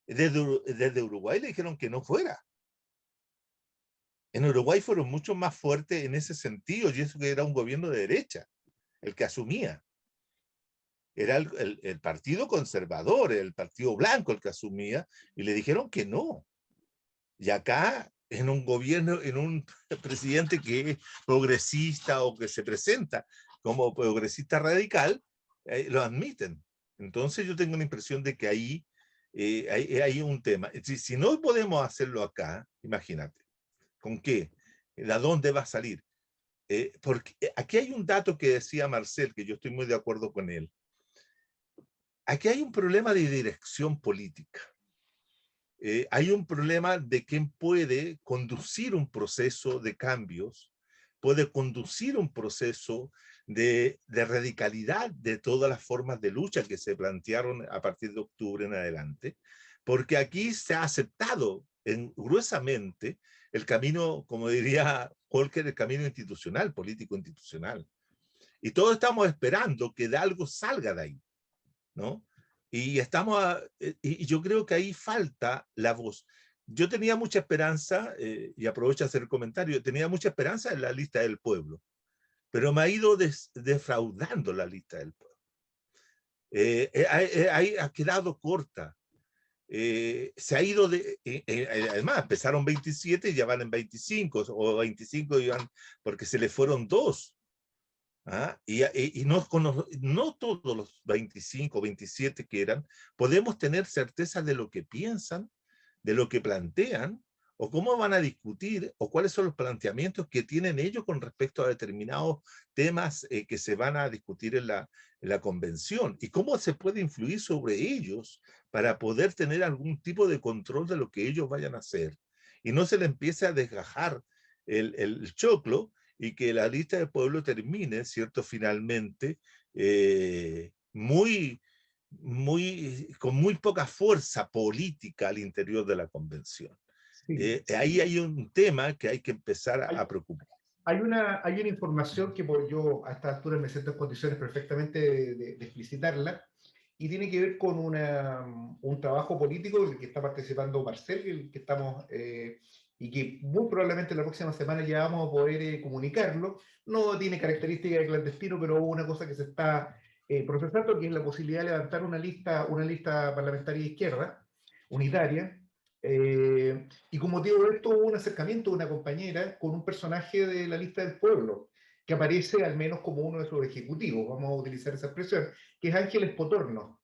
S3: desde Uruguay le dijeron que no fuera. En Uruguay fueron mucho más fuertes en ese sentido, y eso que era un gobierno de derecha el que asumía. Era el partido conservador, el partido blanco el que asumía, y le dijeron que no. Y acá, en un gobierno, en un presidente que es progresista o que se presenta como progresista radical, lo admiten. Entonces yo tengo la impresión de que ahí hay un tema. Si no podemos hacerlo acá, imagínate, ¿con qué? ¿A dónde va a salir? Porque aquí hay un dato que decía Marcel, que yo estoy muy de acuerdo con él. Aquí hay un problema de dirección política. Hay un problema de quién puede conducir un proceso de cambios, puede conducir un proceso de radicalidad de todas las formas de lucha que se plantearon a partir de octubre en adelante, porque aquí se ha aceptado gruesamente el camino, como diría Volcker, el camino institucional, político institucional. Y todos estamos esperando que de algo salga de ahí, ¿no? Y yo creo que ahí falta la voz. Yo tenía mucha esperanza, y aprovecho a hacer el comentario, tenía mucha esperanza en la lista del pueblo, pero me ha ido defraudando la lista del pueblo. Ha quedado corta. Se ha ido además empezaron 27 y ya van en 25, o 25 porque se le fueron 2. ¿Ah? Y no todos los 25, 27 que eran, podemos tener certeza de lo que piensan, de lo que plantean, o cómo van a discutir, o cuáles son los planteamientos que tienen ellos con respecto a determinados temas que se van a discutir en la convención, y cómo se puede influir sobre ellos para poder tener algún tipo de control de lo que ellos vayan a hacer, y no se le empiece a desgajar el choclo, y que la lista del pueblo termine, ¿cierto?, finalmente, con muy poca fuerza política al interior de la convención.
S1: Sí.
S3: Ahí hay un tema que hay que empezar a preocupar.
S1: Hay una información que yo a esta altura me siento en condiciones perfectamente de explicitarla, y tiene que ver con un trabajo político en el que está participando Marcel, el que estamos, y que muy probablemente la próxima semana ya vamos a poder comunicarlo. No tiene características de clandestino, pero hubo una cosa que se está procesando, que es la posibilidad de levantar una lista parlamentaria de izquierda, unitaria. Y como motivo de esto hubo un acercamiento de una compañera con un personaje de la lista del pueblo, que aparece al menos como uno de sus ejecutivos, vamos a utilizar esa expresión, que es Ángeles Potorno.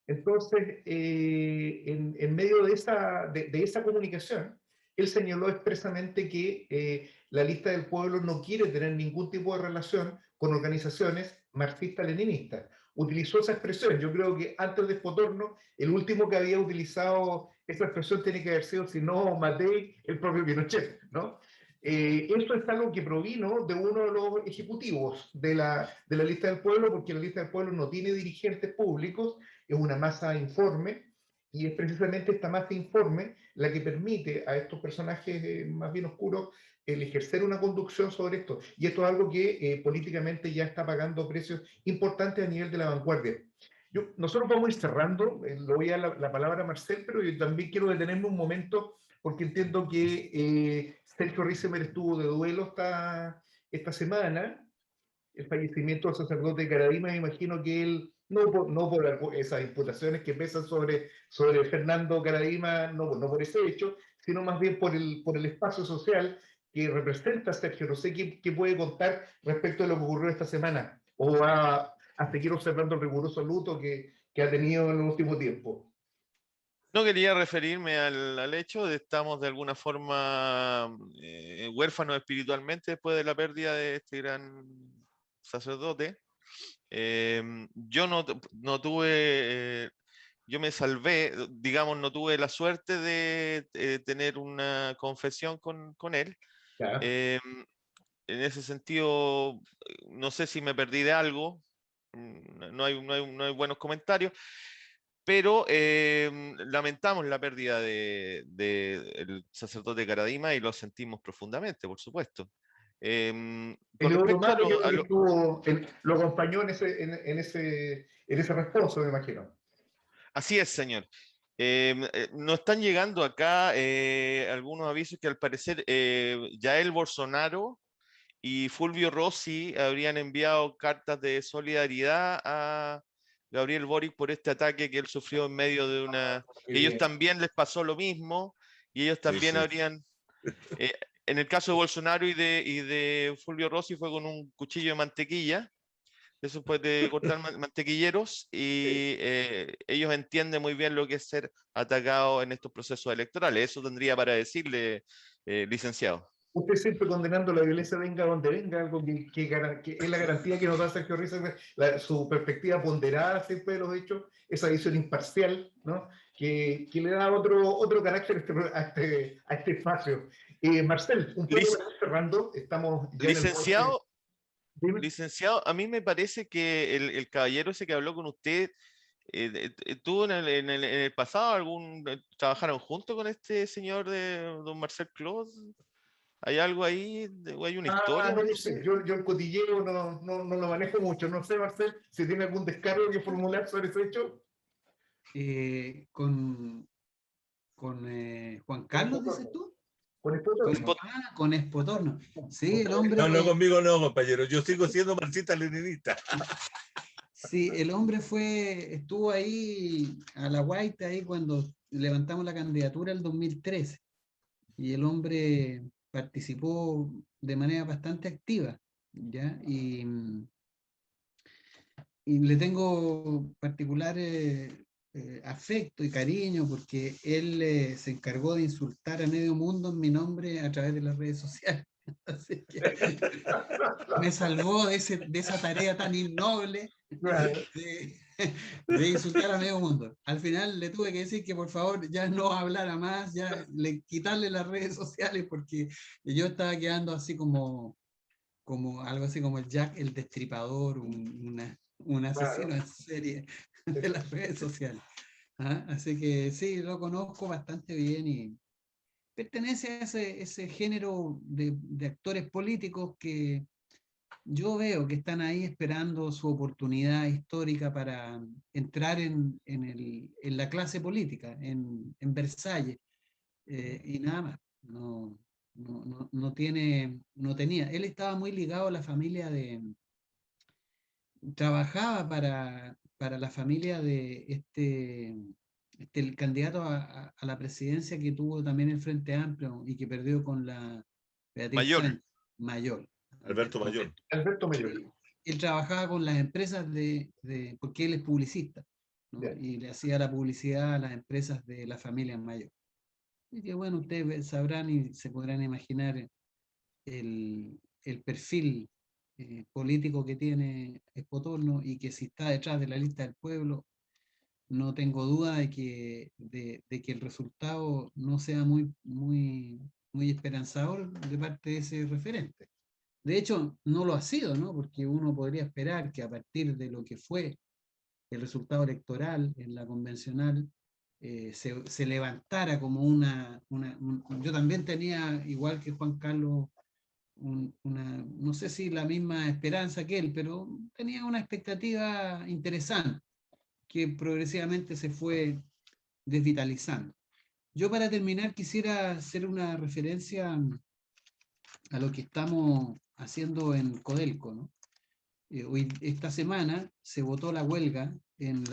S1: Entonces, en medio de esa comunicación, él señaló expresamente que la lista del pueblo no quiere tener ningún tipo de relación con organizaciones marxistas-leninistas. Utilizó esa expresión. Yo creo que antes de Potorno, el último que había utilizado esa expresión tiene que haber sido, si no Matei, el propio Pinochet, ¿no? Esto es algo que provino de uno de los ejecutivos de la lista del pueblo, porque la lista del pueblo no tiene dirigentes públicos, es una masa informe, y es precisamente esta masa informe la que permite a estos personajes más bien oscuros el ejercer una conducción sobre esto. Y esto es algo que políticamente ya está pagando precios importantes a nivel de la vanguardia. Nosotros vamos a ir cerrando, le voy a dar la palabra a Marcel, pero yo también quiero detenerme un momento, porque entiendo que Sergio Risemer estuvo de duelo esta semana, el fallecimiento del sacerdote de Caradima. Me imagino que él, no por esas imputaciones que pesan sobre Fernando Caradima, no por ese hecho, sino más bien por el espacio social que representa Sergio. No sé qué puede contar respecto a lo que ocurrió esta semana, o va a seguir observando el riguroso luto que ha tenido en el último tiempo.
S4: No quería referirme al hecho de que estamos de alguna forma huérfanos espiritualmente después de la pérdida de este gran sacerdote. Yo no tuve, yo me salvé, digamos, no tuve la suerte de tener una confesión con él. En ese sentido, no sé si me perdí de algo, no hay buenos comentarios, pero lamentamos la pérdida del sacerdote Caradima y lo sentimos profundamente, por supuesto. Con respecto
S1: lo acompañó en ese responso, me imagino.
S4: Así es, señor. Nos están llegando acá algunos avisos que al parecer Jair Bolsonaro y Fulvio Rossi habrían enviado cartas de solidaridad a Gabriel Boric por este ataque que él sufrió en medio de una... Ellos también les pasó lo mismo, y ellos también habrían... en el caso de Bolsonaro y de Fulvio Rossi fue con un cuchillo de mantequilla, eso puede cortar mantequilleros, y ellos entienden muy bien lo que es ser atacado en estos procesos electorales. Eso tendría para decirle, licenciado.
S1: Usted siempre condenando la violencia venga donde venga, algo que es la garantía que nos da Sergio Risemer, su perspectiva ponderada siempre de los hechos, esa visión imparcial, ¿no? que le da otro carácter a este espacio. Marcel, un poco cerrando, estamos ya
S4: licenciado, a mí me parece que el caballero ese que habló con usted ¿Tú en el pasado trabajaron junto con este señor de don Marcel Clos? ¿Hay algo ahí? ¿O hay una historia?
S1: No lo sé, yo el cotilleo no lo manejo mucho, no sé, Marcel, si tiene algún descargo que formular sobre ese hecho.
S5: Con Juan Carlos, dices tú.
S1: Con Espotorno.
S5: Con Espotorno. Sí, el hombre.
S3: No, conmigo no, compañero. Yo sigo siendo marxista-leninista.
S5: Sí, el hombre estuvo ahí a la guaita ahí cuando levantamos la candidatura el 2013 y el hombre participó de manera bastante activa, ¿ya? Y le tengo particular afecto y cariño porque él se encargó de insultar a medio mundo en mi nombre a través de las redes sociales. Así que me salvó de esa tarea tan innoble de insultar a medio mundo. Al final le tuve que decir que por favor ya no hablara más, quitarle las redes sociales porque yo estaba quedando así como algo así como el Jack el Destripador, un asesino en serie de las redes sociales. ¿Ah? Así que sí, lo conozco bastante bien y pertenece a ese género de actores políticos que yo veo que están ahí esperando su oportunidad histórica para entrar en la clase política, en Versalles, y nada más. No tenía. Él estaba muy ligado a la familia trabajaba para la familia de el candidato a la presidencia que tuvo también el Frente Amplio y que perdió con la Beatriz
S4: Mayor.
S5: Fuentes, Mayor.
S3: Alberto Mayor.
S1: Alberto Mayor.
S5: Él trabajaba con las empresas porque él es publicista, ¿no?
S1: Bien.
S5: Y le hacía la publicidad a las empresas de la familia Mayor. Y que bueno, ustedes sabrán y se podrán imaginar el perfil político que tiene Espotorno y que si está detrás de la lista del pueblo, no tengo duda de que el resultado no sea muy esperanzador de parte de ese referente. De hecho, no lo ha sido, ¿no? Porque uno podría esperar que a partir de lo que fue el resultado electoral en la convencional, se levantara como yo también tenía, igual que Juan Carlos, no sé si la misma esperanza que él, pero tenía una expectativa interesante que progresivamente se fue desvitalizando. Yo para terminar quisiera hacer una referencia a lo que estamos haciendo en Codelco, ¿no? Esta semana se votó la huelga en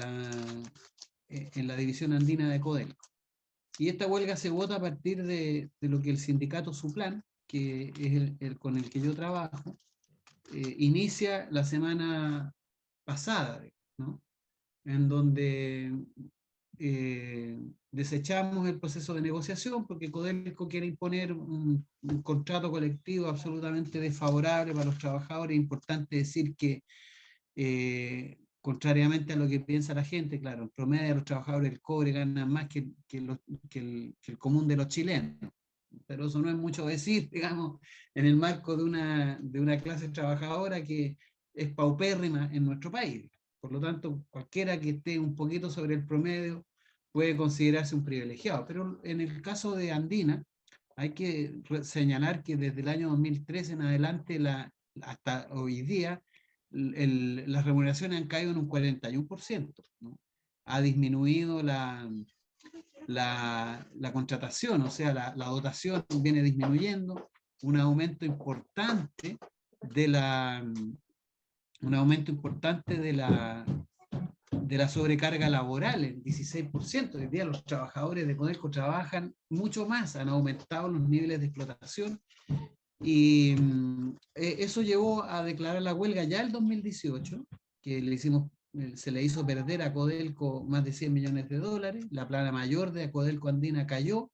S5: la división andina de Codelco. Y esta huelga se vota a partir de lo que el sindicato Suplan, que es el con el que yo trabajo, inicia la semana pasada, ¿no? En donde desechamos el proceso de negociación porque Codelco quiere imponer un contrato colectivo absolutamente desfavorable para los trabajadores. Es importante decir que, contrariamente a lo que piensa la gente, claro, en promedio de los trabajadores del cobre ganan más que el común de los chilenos. Pero eso no es mucho decir, digamos, en el marco de una clase trabajadora que es paupérrima en nuestro país. Por lo tanto, cualquiera que esté un poquito sobre el promedio puede considerarse un privilegiado. Pero en el caso de Andina, hay que señalar que desde el año 2013 en adelante, hasta hoy día, las remuneraciones han caído en un 41%, ¿no? Ha disminuido la contratación, o sea, la dotación viene disminuyendo, un aumento importante de la sobrecarga laboral, el 16%. Hoy día los trabajadores de Codelco trabajan mucho más, han aumentado los niveles de explotación y eso llevó a declarar la huelga ya el 2018, que se le hizo perder a Codelco más de 100 millones de dólares, la plana mayor de Codelco Andina cayó,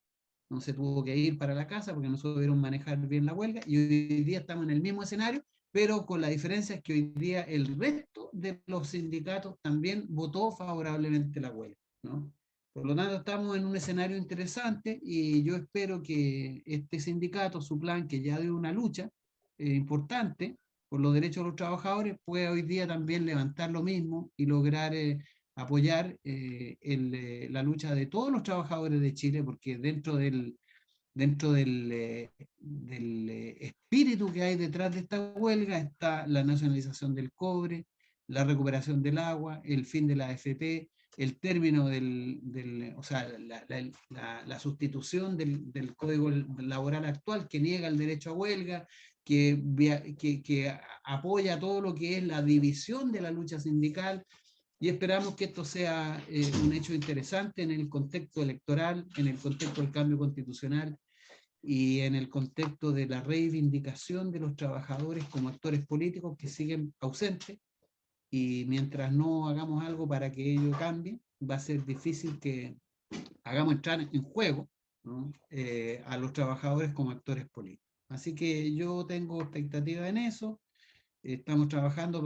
S5: no se tuvo que ir para la casa porque no supieron manejar bien la huelga y hoy día estamos en el mismo escenario, pero con la diferencia que hoy día el resto de los sindicatos también votó favorablemente la huelga, ¿no? Por lo tanto, estamos en un escenario interesante y yo espero que este sindicato, Suplan, que ya dio una lucha importante por los derechos de los trabajadores, pueda hoy día también levantar lo mismo y lograr apoyar la lucha de todos los trabajadores de Chile, porque dentro del espíritu que hay detrás de esta huelga está la nacionalización del cobre, la recuperación del agua, el fin de la AFP, el término o sea, la sustitución del código laboral actual que niega el derecho a huelga, que apoya todo lo que es la división de la lucha sindical, y esperamos que esto sea un hecho interesante en el contexto electoral, en el contexto del cambio constitucional y en el contexto de la reivindicación de los trabajadores como actores políticos que siguen ausentes, y mientras no hagamos algo para que ello cambie, va a ser difícil que hagamos entrar en juego, ¿no? A los trabajadores como actores políticos. Así que yo tengo expectativa en eso. Estamos trabajando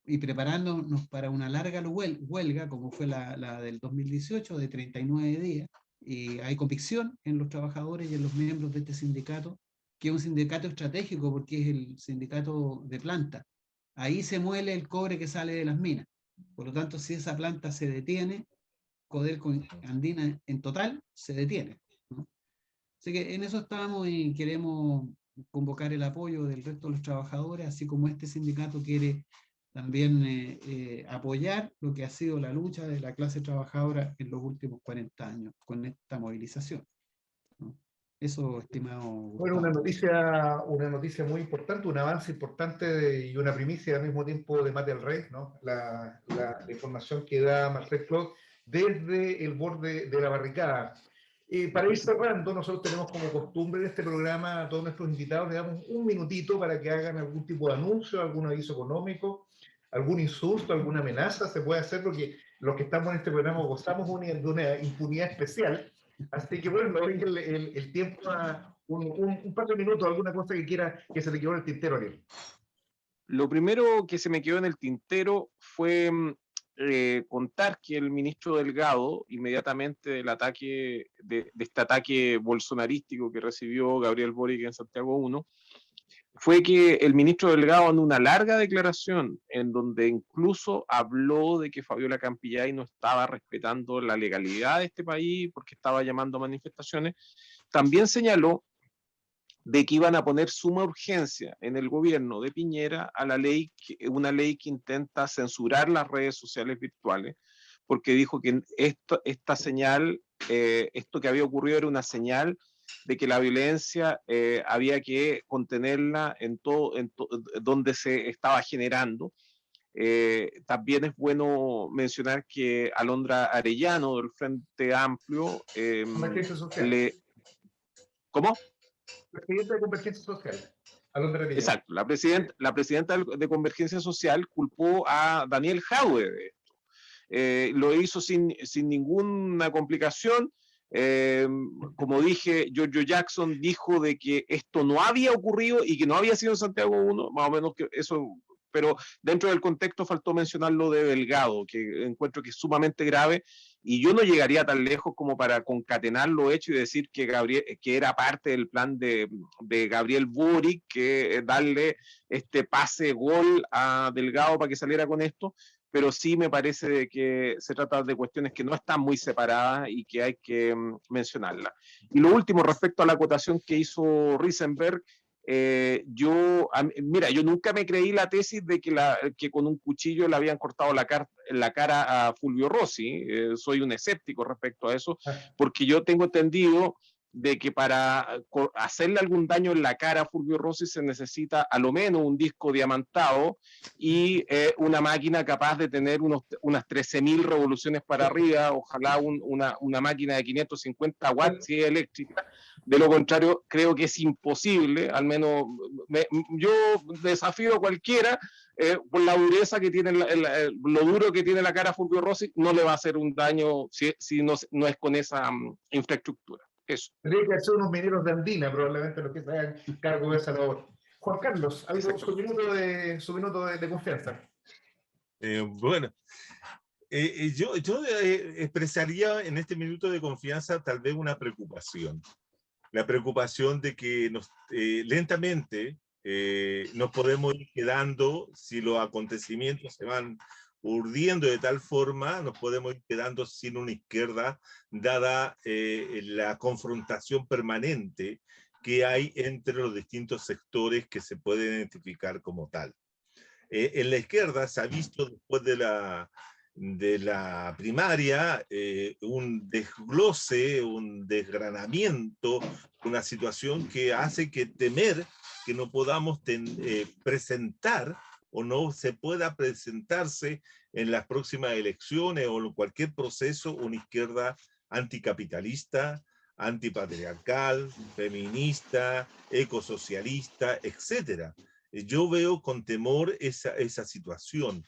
S5: y preparándonos para una larga huelga, como fue la del 2018, de 39 días. Y hay convicción en los trabajadores y en los miembros de este sindicato, que es un sindicato estratégico porque es el sindicato de planta. Ahí se muele el cobre que sale de las minas. Por lo tanto, si esa planta se detiene, Codelco Andina en total se detiene, ¿no? Así que en eso estamos y queremos convocar el apoyo del resto de los trabajadores, así como este sindicato quiere también apoyar lo que ha sido la lucha de la clase trabajadora en los últimos 40 años con esta movilización, ¿no? Eso, estimado
S1: Bueno,
S5: Gustavo.
S1: una noticia muy importante, un avance importante y una primicia al mismo tiempo de Mate al Rey, ¿no? La información que da Marcel Claude desde el borde de la barricada. Para ir cerrando, nosotros tenemos como costumbre en este programa a todos nuestros invitados, le damos un minutito para que hagan algún tipo de anuncio, algún aviso económico, algún insulto, alguna amenaza, se puede hacer porque los que estamos en este programa gozamos de una impunidad especial. Así que bueno, le doy el tiempo a un par de minutos, alguna cosa que quiera que se le quedó en el tintero, Ariel.
S2: Lo primero que se me quedó en el tintero fue contar que el ministro Delgado, inmediatamente de este ataque bolsonarístico que recibió Gabriel Boric en Santiago 1, fue que el ministro Delgado en una larga declaración en donde incluso habló de que Fabiola Campillay no estaba respetando la legalidad de este país porque estaba llamando a manifestaciones, también señaló de que iban a poner suma urgencia en el gobierno de Piñera a una ley que intenta censurar las redes sociales virtuales, porque dijo que esta señal, esto que había ocurrido era una señal de que la violencia había que contenerla donde se estaba generando. También es bueno mencionar que Alondra Arellano del Frente Amplio ¿Cómo?
S1: Presidenta de Convergencia Social. Alondra Arellano.
S2: Exacto, la presidenta de Convergencia Social culpó a Daniel Jadwe de esto. Lo hizo sin ninguna complicación. Como dije, Giorgio Jackson dijo de que esto no había ocurrido y que no había sido en Santiago 1, más o menos que eso, pero dentro del contexto faltó mencionar lo de Delgado, que encuentro que es sumamente grave, y yo no llegaría tan lejos como para concatenar lo hecho y decir que era parte del plan de Gabriel Boric, que darle este pase gol a Delgado para que saliera con esto, pero sí me parece que se trata de cuestiones que no están muy separadas y que hay que mencionarlas. Y lo último, respecto a la acotación que hizo Risenberg, yo nunca me creí la tesis de que con un cuchillo le habían cortado la cara a Fulvio Rossi. Soy un escéptico respecto a eso, porque yo tengo entendido de que para hacerle algún daño en la cara a Fulvio Rossi se necesita a lo menos un disco diamantado y una máquina capaz de tener unas 13.000 revoluciones para arriba, ojalá una máquina de 550 watts si es eléctrica. De lo contrario, creo que es imposible, al menos yo desafío a cualquiera, por la dureza que tiene, lo duro que tiene la cara Fulvio Rossi, no le va a hacer un daño si no es con esa infraestructura. Eso.
S1: Tendría que hacer unos mineros de Andina, probablemente los que se hagan cargo de esa labor. Juan Carlos, su minuto de confianza.
S3: Bueno, yo expresaría en este minuto de confianza tal vez una preocupación. La preocupación de que lentamente nos podemos ir quedando si los acontecimientos se van urdiendo de tal forma, nos podemos ir quedando sin una izquierda, dada la confrontación permanente que hay entre los distintos sectores que se pueden identificar como tal. En la izquierda se ha visto después de la primaria un desglose, un desgranamiento, una situación que hace que temer que no podamos presentar o no se pueda presentarse en las próximas elecciones o en cualquier proceso una izquierda anticapitalista, antipatriarcal, feminista, ecosocialista, etcétera. Yo veo con temor esa situación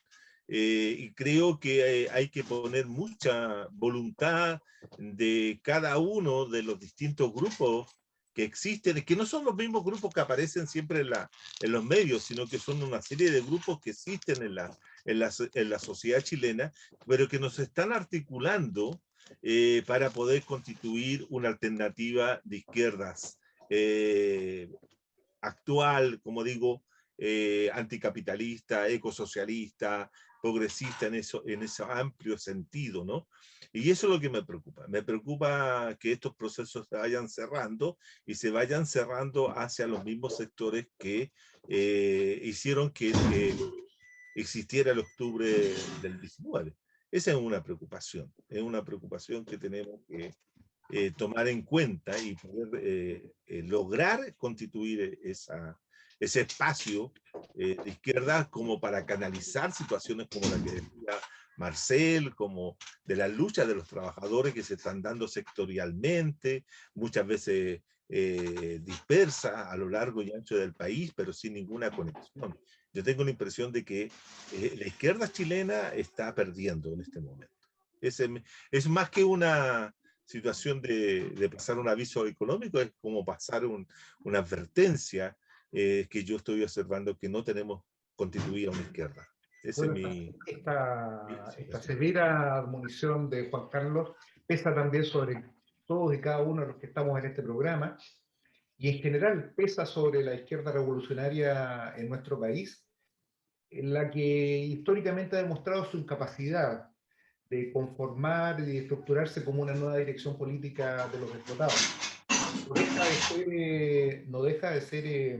S3: y creo que hay que poner mucha voluntad de cada uno de los distintos grupos que existen, que no son los mismos grupos que aparecen siempre en los medios, sino que son una serie de grupos que existen en la sociedad chilena, pero que nos están articulando para poder constituir una alternativa de izquierdas actual, como digo, anticapitalista, ecosocialista, progresista en ese amplio sentido, ¿no? Y eso es lo que me preocupa. Me preocupa que estos procesos se vayan cerrando y se vayan cerrando hacia los mismos sectores que hicieron que existiera el octubre del 19. Esa es una preocupación que tenemos que tomar en cuenta y poder lograr constituir ese espacio de izquierda como para canalizar situaciones como la que decía Marcel, como de la lucha de los trabajadores que se están dando sectorialmente, muchas veces dispersa a lo largo y ancho del país, pero sin ninguna conexión. Yo tengo la impresión de que la izquierda chilena está perdiendo en este momento. Es más que una situación de pasar un aviso económico, es como pasar una advertencia que yo estoy observando que no tenemos constituida una izquierda.
S1: Bueno, esta severa admonición de Juan Carlos pesa también sobre todos y cada uno de los que estamos en este programa, y en general pesa sobre la izquierda revolucionaria en nuestro país, en la que históricamente ha demostrado su incapacidad de conformar y de estructurarse como una nueva dirección política de los explotados. No deja de ser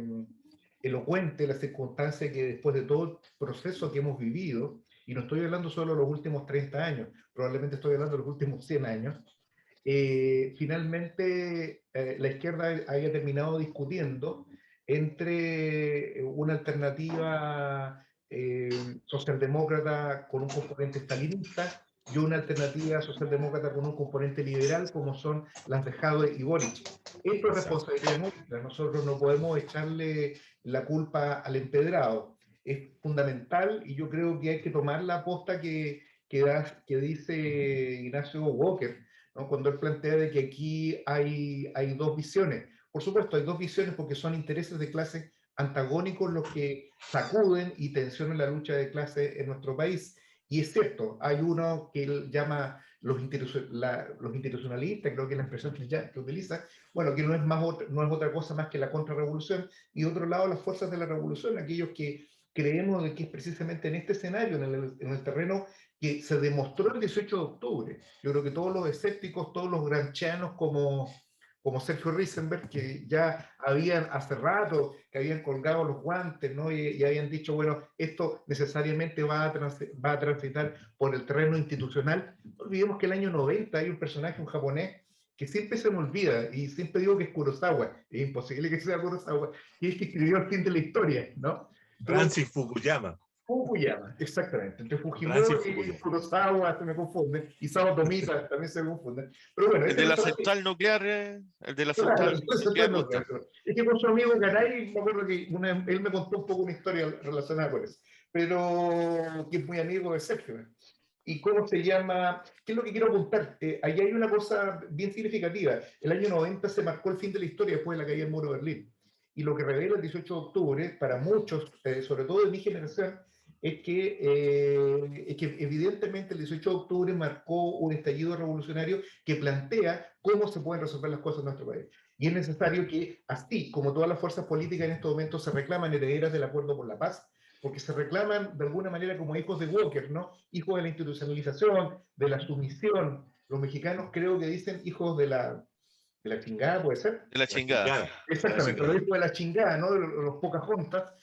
S1: elocuente la circunstancia que después de todo el proceso que hemos vivido, y no estoy hablando solo de los últimos 30 años, probablemente estoy hablando de los últimos 100 años, finalmente la izquierda haya terminado discutiendo entre una alternativa socialdemócrata con un componente stalinista y una alternativa socialdemócrata con un componente liberal, como son las de Jadwe y Boric. Esto es responsabilidad nuestra, nosotros no podemos echarle la culpa al empedrado. Es fundamental, y yo creo que hay que tomar la aposta que dice Ignacio Walker, ¿no? Cuando él plantea de que aquí hay dos visiones. Por supuesto, hay dos visiones porque son intereses de clase antagónicos los que sacuden y tensionan la lucha de clase en nuestro país. Y es cierto, hay uno que él llama los institucionalistas, creo que es la expresión que utiliza, bueno, que no es otra cosa más que la contrarrevolución, y de otro lado las fuerzas de la revolución, aquellos que creemos de que es precisamente en este escenario, en el terreno que se demostró el 18 de octubre. Yo creo que todos los escépticos, todos los granchianos como Sergio Risenberg, que ya habían hace rato, que habían colgado los guantes, ¿no? Y habían dicho, bueno, esto necesariamente va a transitar por el terreno institucional. No olvidemos que el año 90 hay un personaje, un japonés, que siempre se me olvida, y siempre digo que es Kurosawa, es imposible que sea Kurosawa, y es que escribió El fin de la historia, ¿no?
S3: Francis Fukuyama.
S1: Fukuyama, exactamente. Entre Fujimori y Kurosawa se me confunden, y Sao Tomita también se me confunden. Pero bueno,
S4: el de la central nuclear, el de la central nuclear.
S1: Es que con su amigo Garay, me acuerdo que él me contó un poco una historia relacionada con eso, pero que es muy amigo de Sergio. ¿Y cómo se llama? ¿Qué es lo que quiero apuntar? Ahí hay una cosa bien significativa. El año 90 se marcó el fin de la historia después de la caída del muro de Berlín. Y lo que revela el 18 de octubre, para muchos, sobre todo de mi generación, es que evidentemente el 18 de octubre marcó un estallido revolucionario que plantea cómo se pueden resolver las cosas en nuestro país. Y es necesario que, así como todas las fuerzas políticas en estos momentos se reclaman herederas del Acuerdo por la Paz, porque se reclaman de alguna manera como hijos de Walker, ¿no? Hijos de la institucionalización, de la sumisión. Los mexicanos creo que dicen hijos de la chingada, ¿puede ser?
S4: De la chingada.
S1: Exactamente, los hijos de la chingada, ¿no? De los Pocahontas.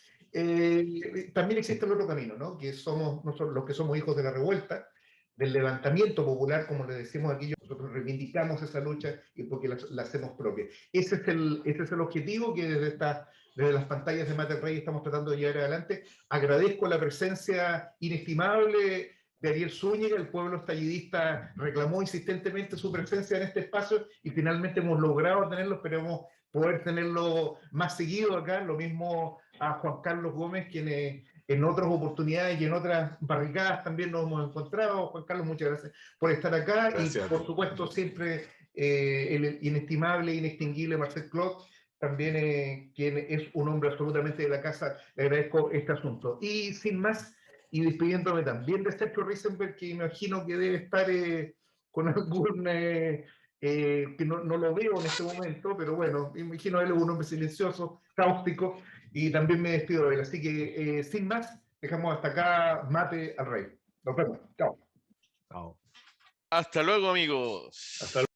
S1: También existe el otro camino, ¿no? Que somos nosotros, los que somos hijos de la revuelta, del levantamiento popular, como le decimos aquí, nosotros reivindicamos esa lucha y porque la hacemos propia. Ese es el objetivo que desde las pantallas de Mater Rey estamos tratando de llevar adelante. Agradezco la presencia inestimable de Ariel Zúñiga. El pueblo estallidista reclamó insistentemente su presencia en este espacio y finalmente hemos logrado tenerlo. Esperemos poder tenerlo más seguido acá. Lo mismo a Juan Carlos Gómez, quien en otras oportunidades y en otras barricadas también nos hemos encontrado. Juan Carlos, muchas gracias por estar acá.
S3: Gracias.
S1: Y por supuesto siempre el inestimable, inextinguible Marcel Clot, también quien es un hombre absolutamente de la casa. Le agradezco este asunto. Y sin más, y despidiéndome también de Sergio Risenberg, que imagino que debe estar con algún... que no lo veo en este momento, pero bueno, imagino él es un hombre silencioso, cáustico, y también me despido de él. Así que, sin más, dejamos hasta acá Mate al Rey. Nos vemos. Chao.
S3: Chao.
S4: Hasta luego, amigos.
S3: Hasta